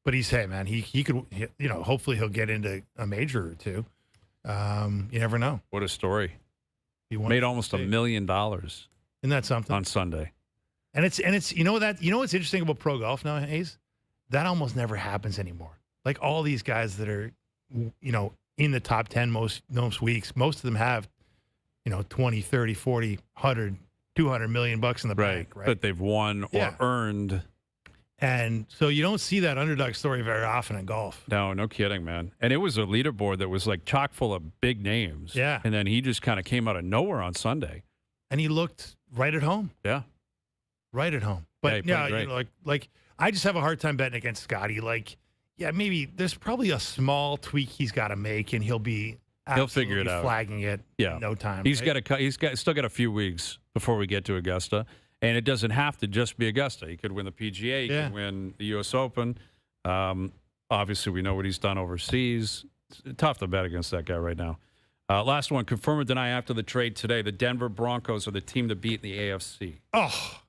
But he's, hey, man, he could, hopefully he'll get into a major or two. You never know. What a story. He made almost $1 million. Isn't that something? On Sunday. And it's what's interesting about pro golf now, Hayes? That almost never happens anymore. All these guys that are, in the top 10 most weeks, most of them have 20, 30, 40, 100, 200 million bucks in the bank, right? That they've won or earned. And so you don't see that underdog story very often in golf. No kidding, man. And it was a leaderboard that was chock full of big names. Yeah. And then he just kind of came out of nowhere on Sunday. And he looked right at home. Yeah. Right at home. But I just have a hard time betting against Scotty. Maybe there's probably a small tweak he's got to make and he'll figure it out. Flagging it in no time. He's still got a few weeks before we get to Augusta, and it doesn't have to just be Augusta. He could win the PGA, he could win the U.S. Open. Obviously, we know what he's done overseas. It's tough to bet against that guy right now. Last one, confirm or deny after the trade today, the Denver Broncos are the team to beat in the AFC. Oh,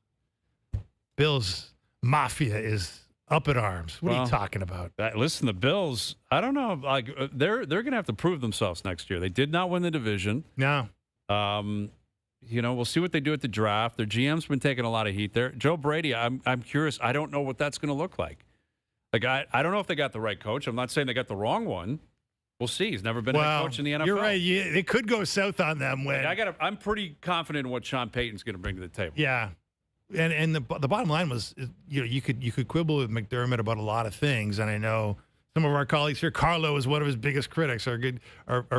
Bills Mafia is up in arms. What are you talking about? Listen, the Bills, I don't know. They're going to have to prove themselves next year. They did not win the division. No. We'll see what they do at the draft. Their GM's been taking a lot of heat there. Joe Brady, I'm curious. I don't know what that's going to look like. I don't know if they got the right coach. I'm not saying they got the wrong one, We'll see. He's never been a head coach in the NFL. You're right. It could go south on them when I'm pretty confident in what Sean Payton's going to bring to the table. Yeah, and the bottom line was, you could quibble with McDermott about a lot of things, and I know some of our colleagues here. Carlo is one of his biggest critics. Our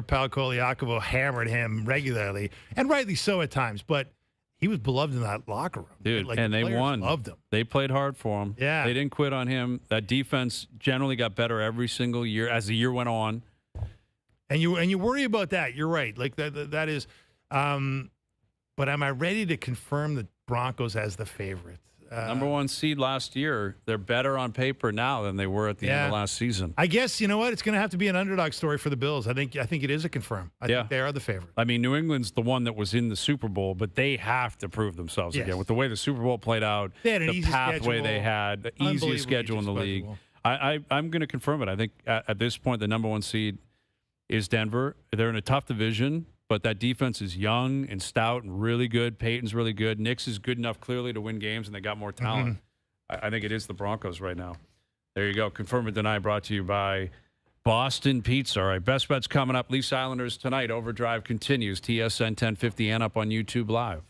pal Koliakovo hammered him regularly, and rightly so at times. But he was beloved in that locker room, dude. Like, and the they won. Loved him. They played hard for him. Yeah, they didn't quit on him. That defense generally got better every single year as the year went on. And you worry about that. You're right. Like that is. But am I ready to confirm the Broncos as the favorite? Number one seed last year. They're better on paper now than they were at the end of last season. I guess you know what? It's going to have to be an underdog story for the Bills. I think it is a confirm. I think they are the favorite. I mean, New England's the one that was in the Super Bowl, but they have to prove themselves again with the way the Super Bowl played out. They had an the easy pathway schedule, they had, the easiest schedule in the league. I'm going to confirm it. I think at this point, the number one seed is Denver. They're in a tough division, but that defense is young and stout and really good. Peyton's really good. Nick's is good enough clearly to win games, and they got more talent. I think it is the Broncos right now. There you go. Confirm or deny, brought to you by Boston Pizza. All right, best bets coming up. Leafs Islanders tonight. Overdrive continues. TSN 1050 and up on YouTube Live.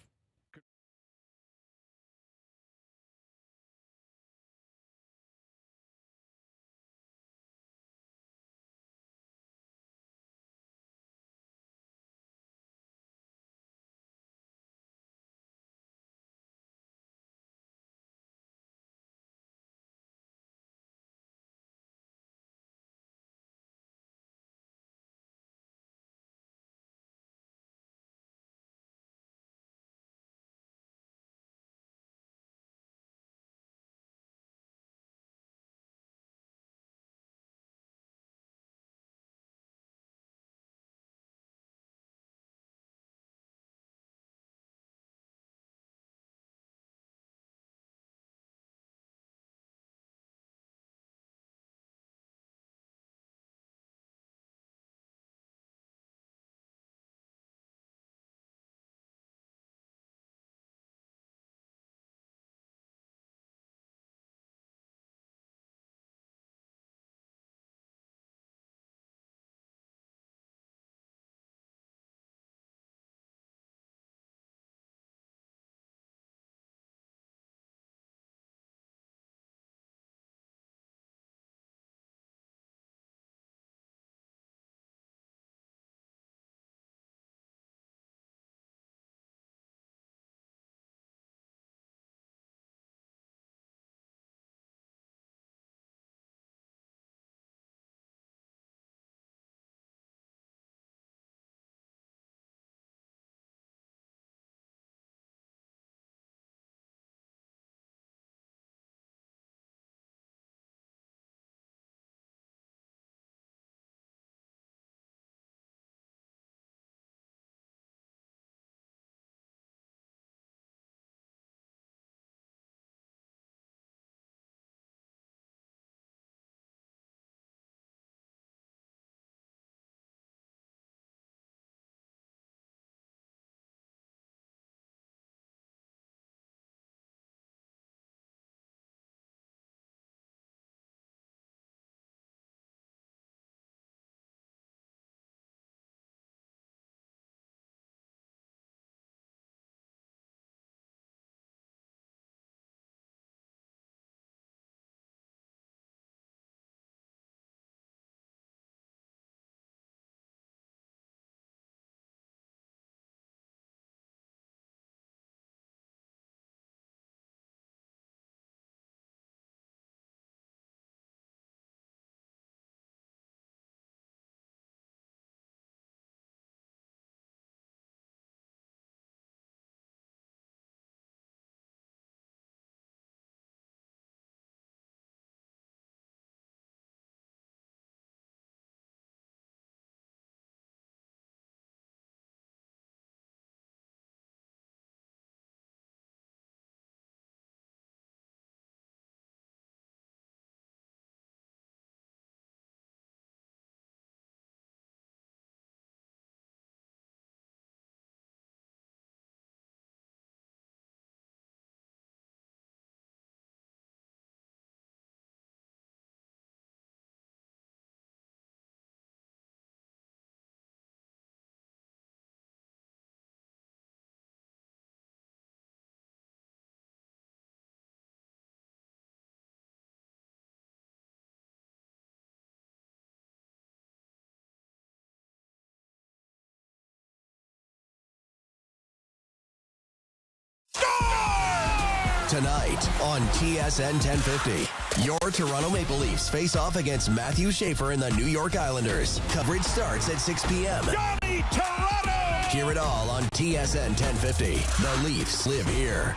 tonight on TSN 1050. Your Toronto Maple Leafs face off against Matthew Schaefer and the New York Islanders. Coverage starts at 6 p.m. Johnny Toronto! Hear it all on TSN 1050. The Leafs live here.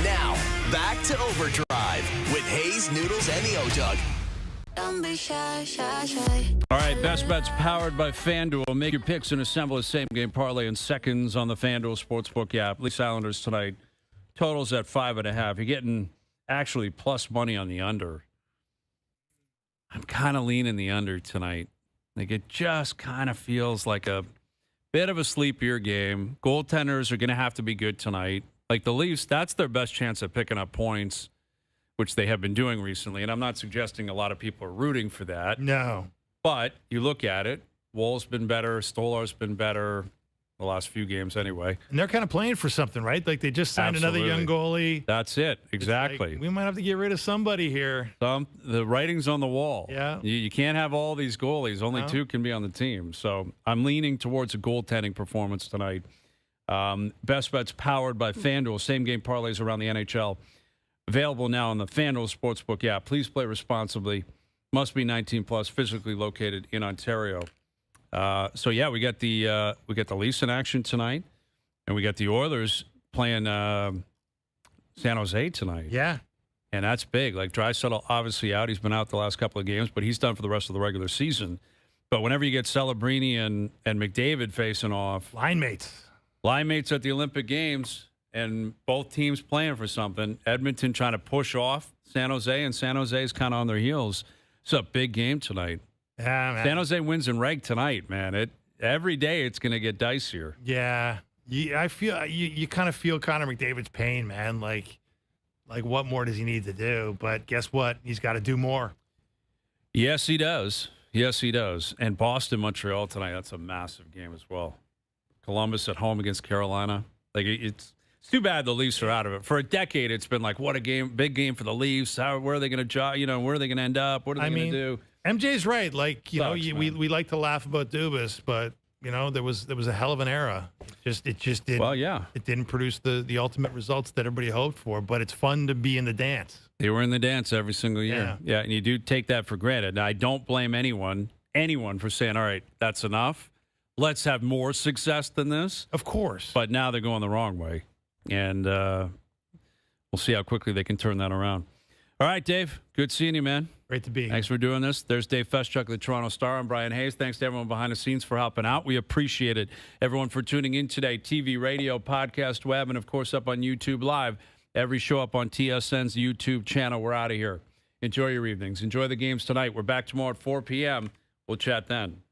Now, back to OverDrive with Hayes, Noodles, and the O-Dog. Don't be shy, shy, shy. All right, Best Bets powered by FanDuel. Make your picks and assemble a same-game parlay in seconds on the FanDuel Sportsbook app. Leafs Islanders tonight. Totals at 5.5. You're getting actually plus money on the under. I'm kind of leaning the under tonight. Like, it just kind of feels like a bit of a sleepier game. Goaltenders are going to have to be good tonight. Like the Leafs, that's their best chance at picking up points, which they have been doing recently. And I'm not suggesting a lot of people are rooting for that. No. But you look at it, Woll's been better, Stolar's been better the last few games anyway. And they're kind of playing for something, right? Like they just signed another young goalie. That's it. Exactly. Like, we might have to get rid of somebody here. The writing's on the wall. Yeah. You can't have all these goalies. Only two can be on the team. So I'm leaning towards a goaltending performance tonight. Best Bets powered by FanDuel. Same game parlays around the NHL. Available now on the FanDuel Sportsbook app. Please play responsibly. Must be 19 plus. Physically located in Ontario. So yeah, we got the Leafs in action tonight, and we got the Oilers playing San Jose tonight. Yeah, and that's big. Like Draisaitl obviously out. He's been out the last couple of games, but he's done for the rest of the regular season. But whenever you get Celebrini and McDavid facing off, line mates at the Olympic Games, and both teams playing for something. Edmonton trying to push off San Jose, and San Jose is kind of on their heels. It's a big game tonight. Yeah, man. San Jose wins in reg tonight, man. Every day it's going to get dicier. Yeah, I feel you kind of feel Connor McDavid's pain, man. Like what more does he need to do? But guess what? He's got to do more. Yes, he does. Yes, he does. And Boston, Montreal tonight. That's a massive game as well. Columbus at home against Carolina. Like it's too bad the Leafs are out of it. For a decade, it's been like, what a game, big game for the Leafs. Where are they going to where are they going to end up? What are they going to do? MJ's right. Like, we like to laugh about Dubas, but there was a hell of an era. It just didn't. Well, yeah. It didn't produce the ultimate results that everybody hoped for, but it's fun to be in the dance. They were in the dance every single year. Yeah, and you do take that for granted. Now, I don't blame anyone for saying, all right, that's enough. Let's have more success than this. Of course. But now they're going the wrong way. And we'll see how quickly they can turn that around. All right, Dave. Good seeing you, man. Great to be here. Thanks for doing this. There's Dave Feschuk of the Toronto Star. I'm Brian Hayes. Thanks to everyone behind the scenes for helping out. We appreciate it. Everyone for tuning in today. TV, radio, podcast, web, and, of course, up on YouTube Live. Every show up on TSN's YouTube channel. We're out of here. Enjoy your evenings. Enjoy the games tonight. We're back tomorrow at 4 p.m. We'll chat then.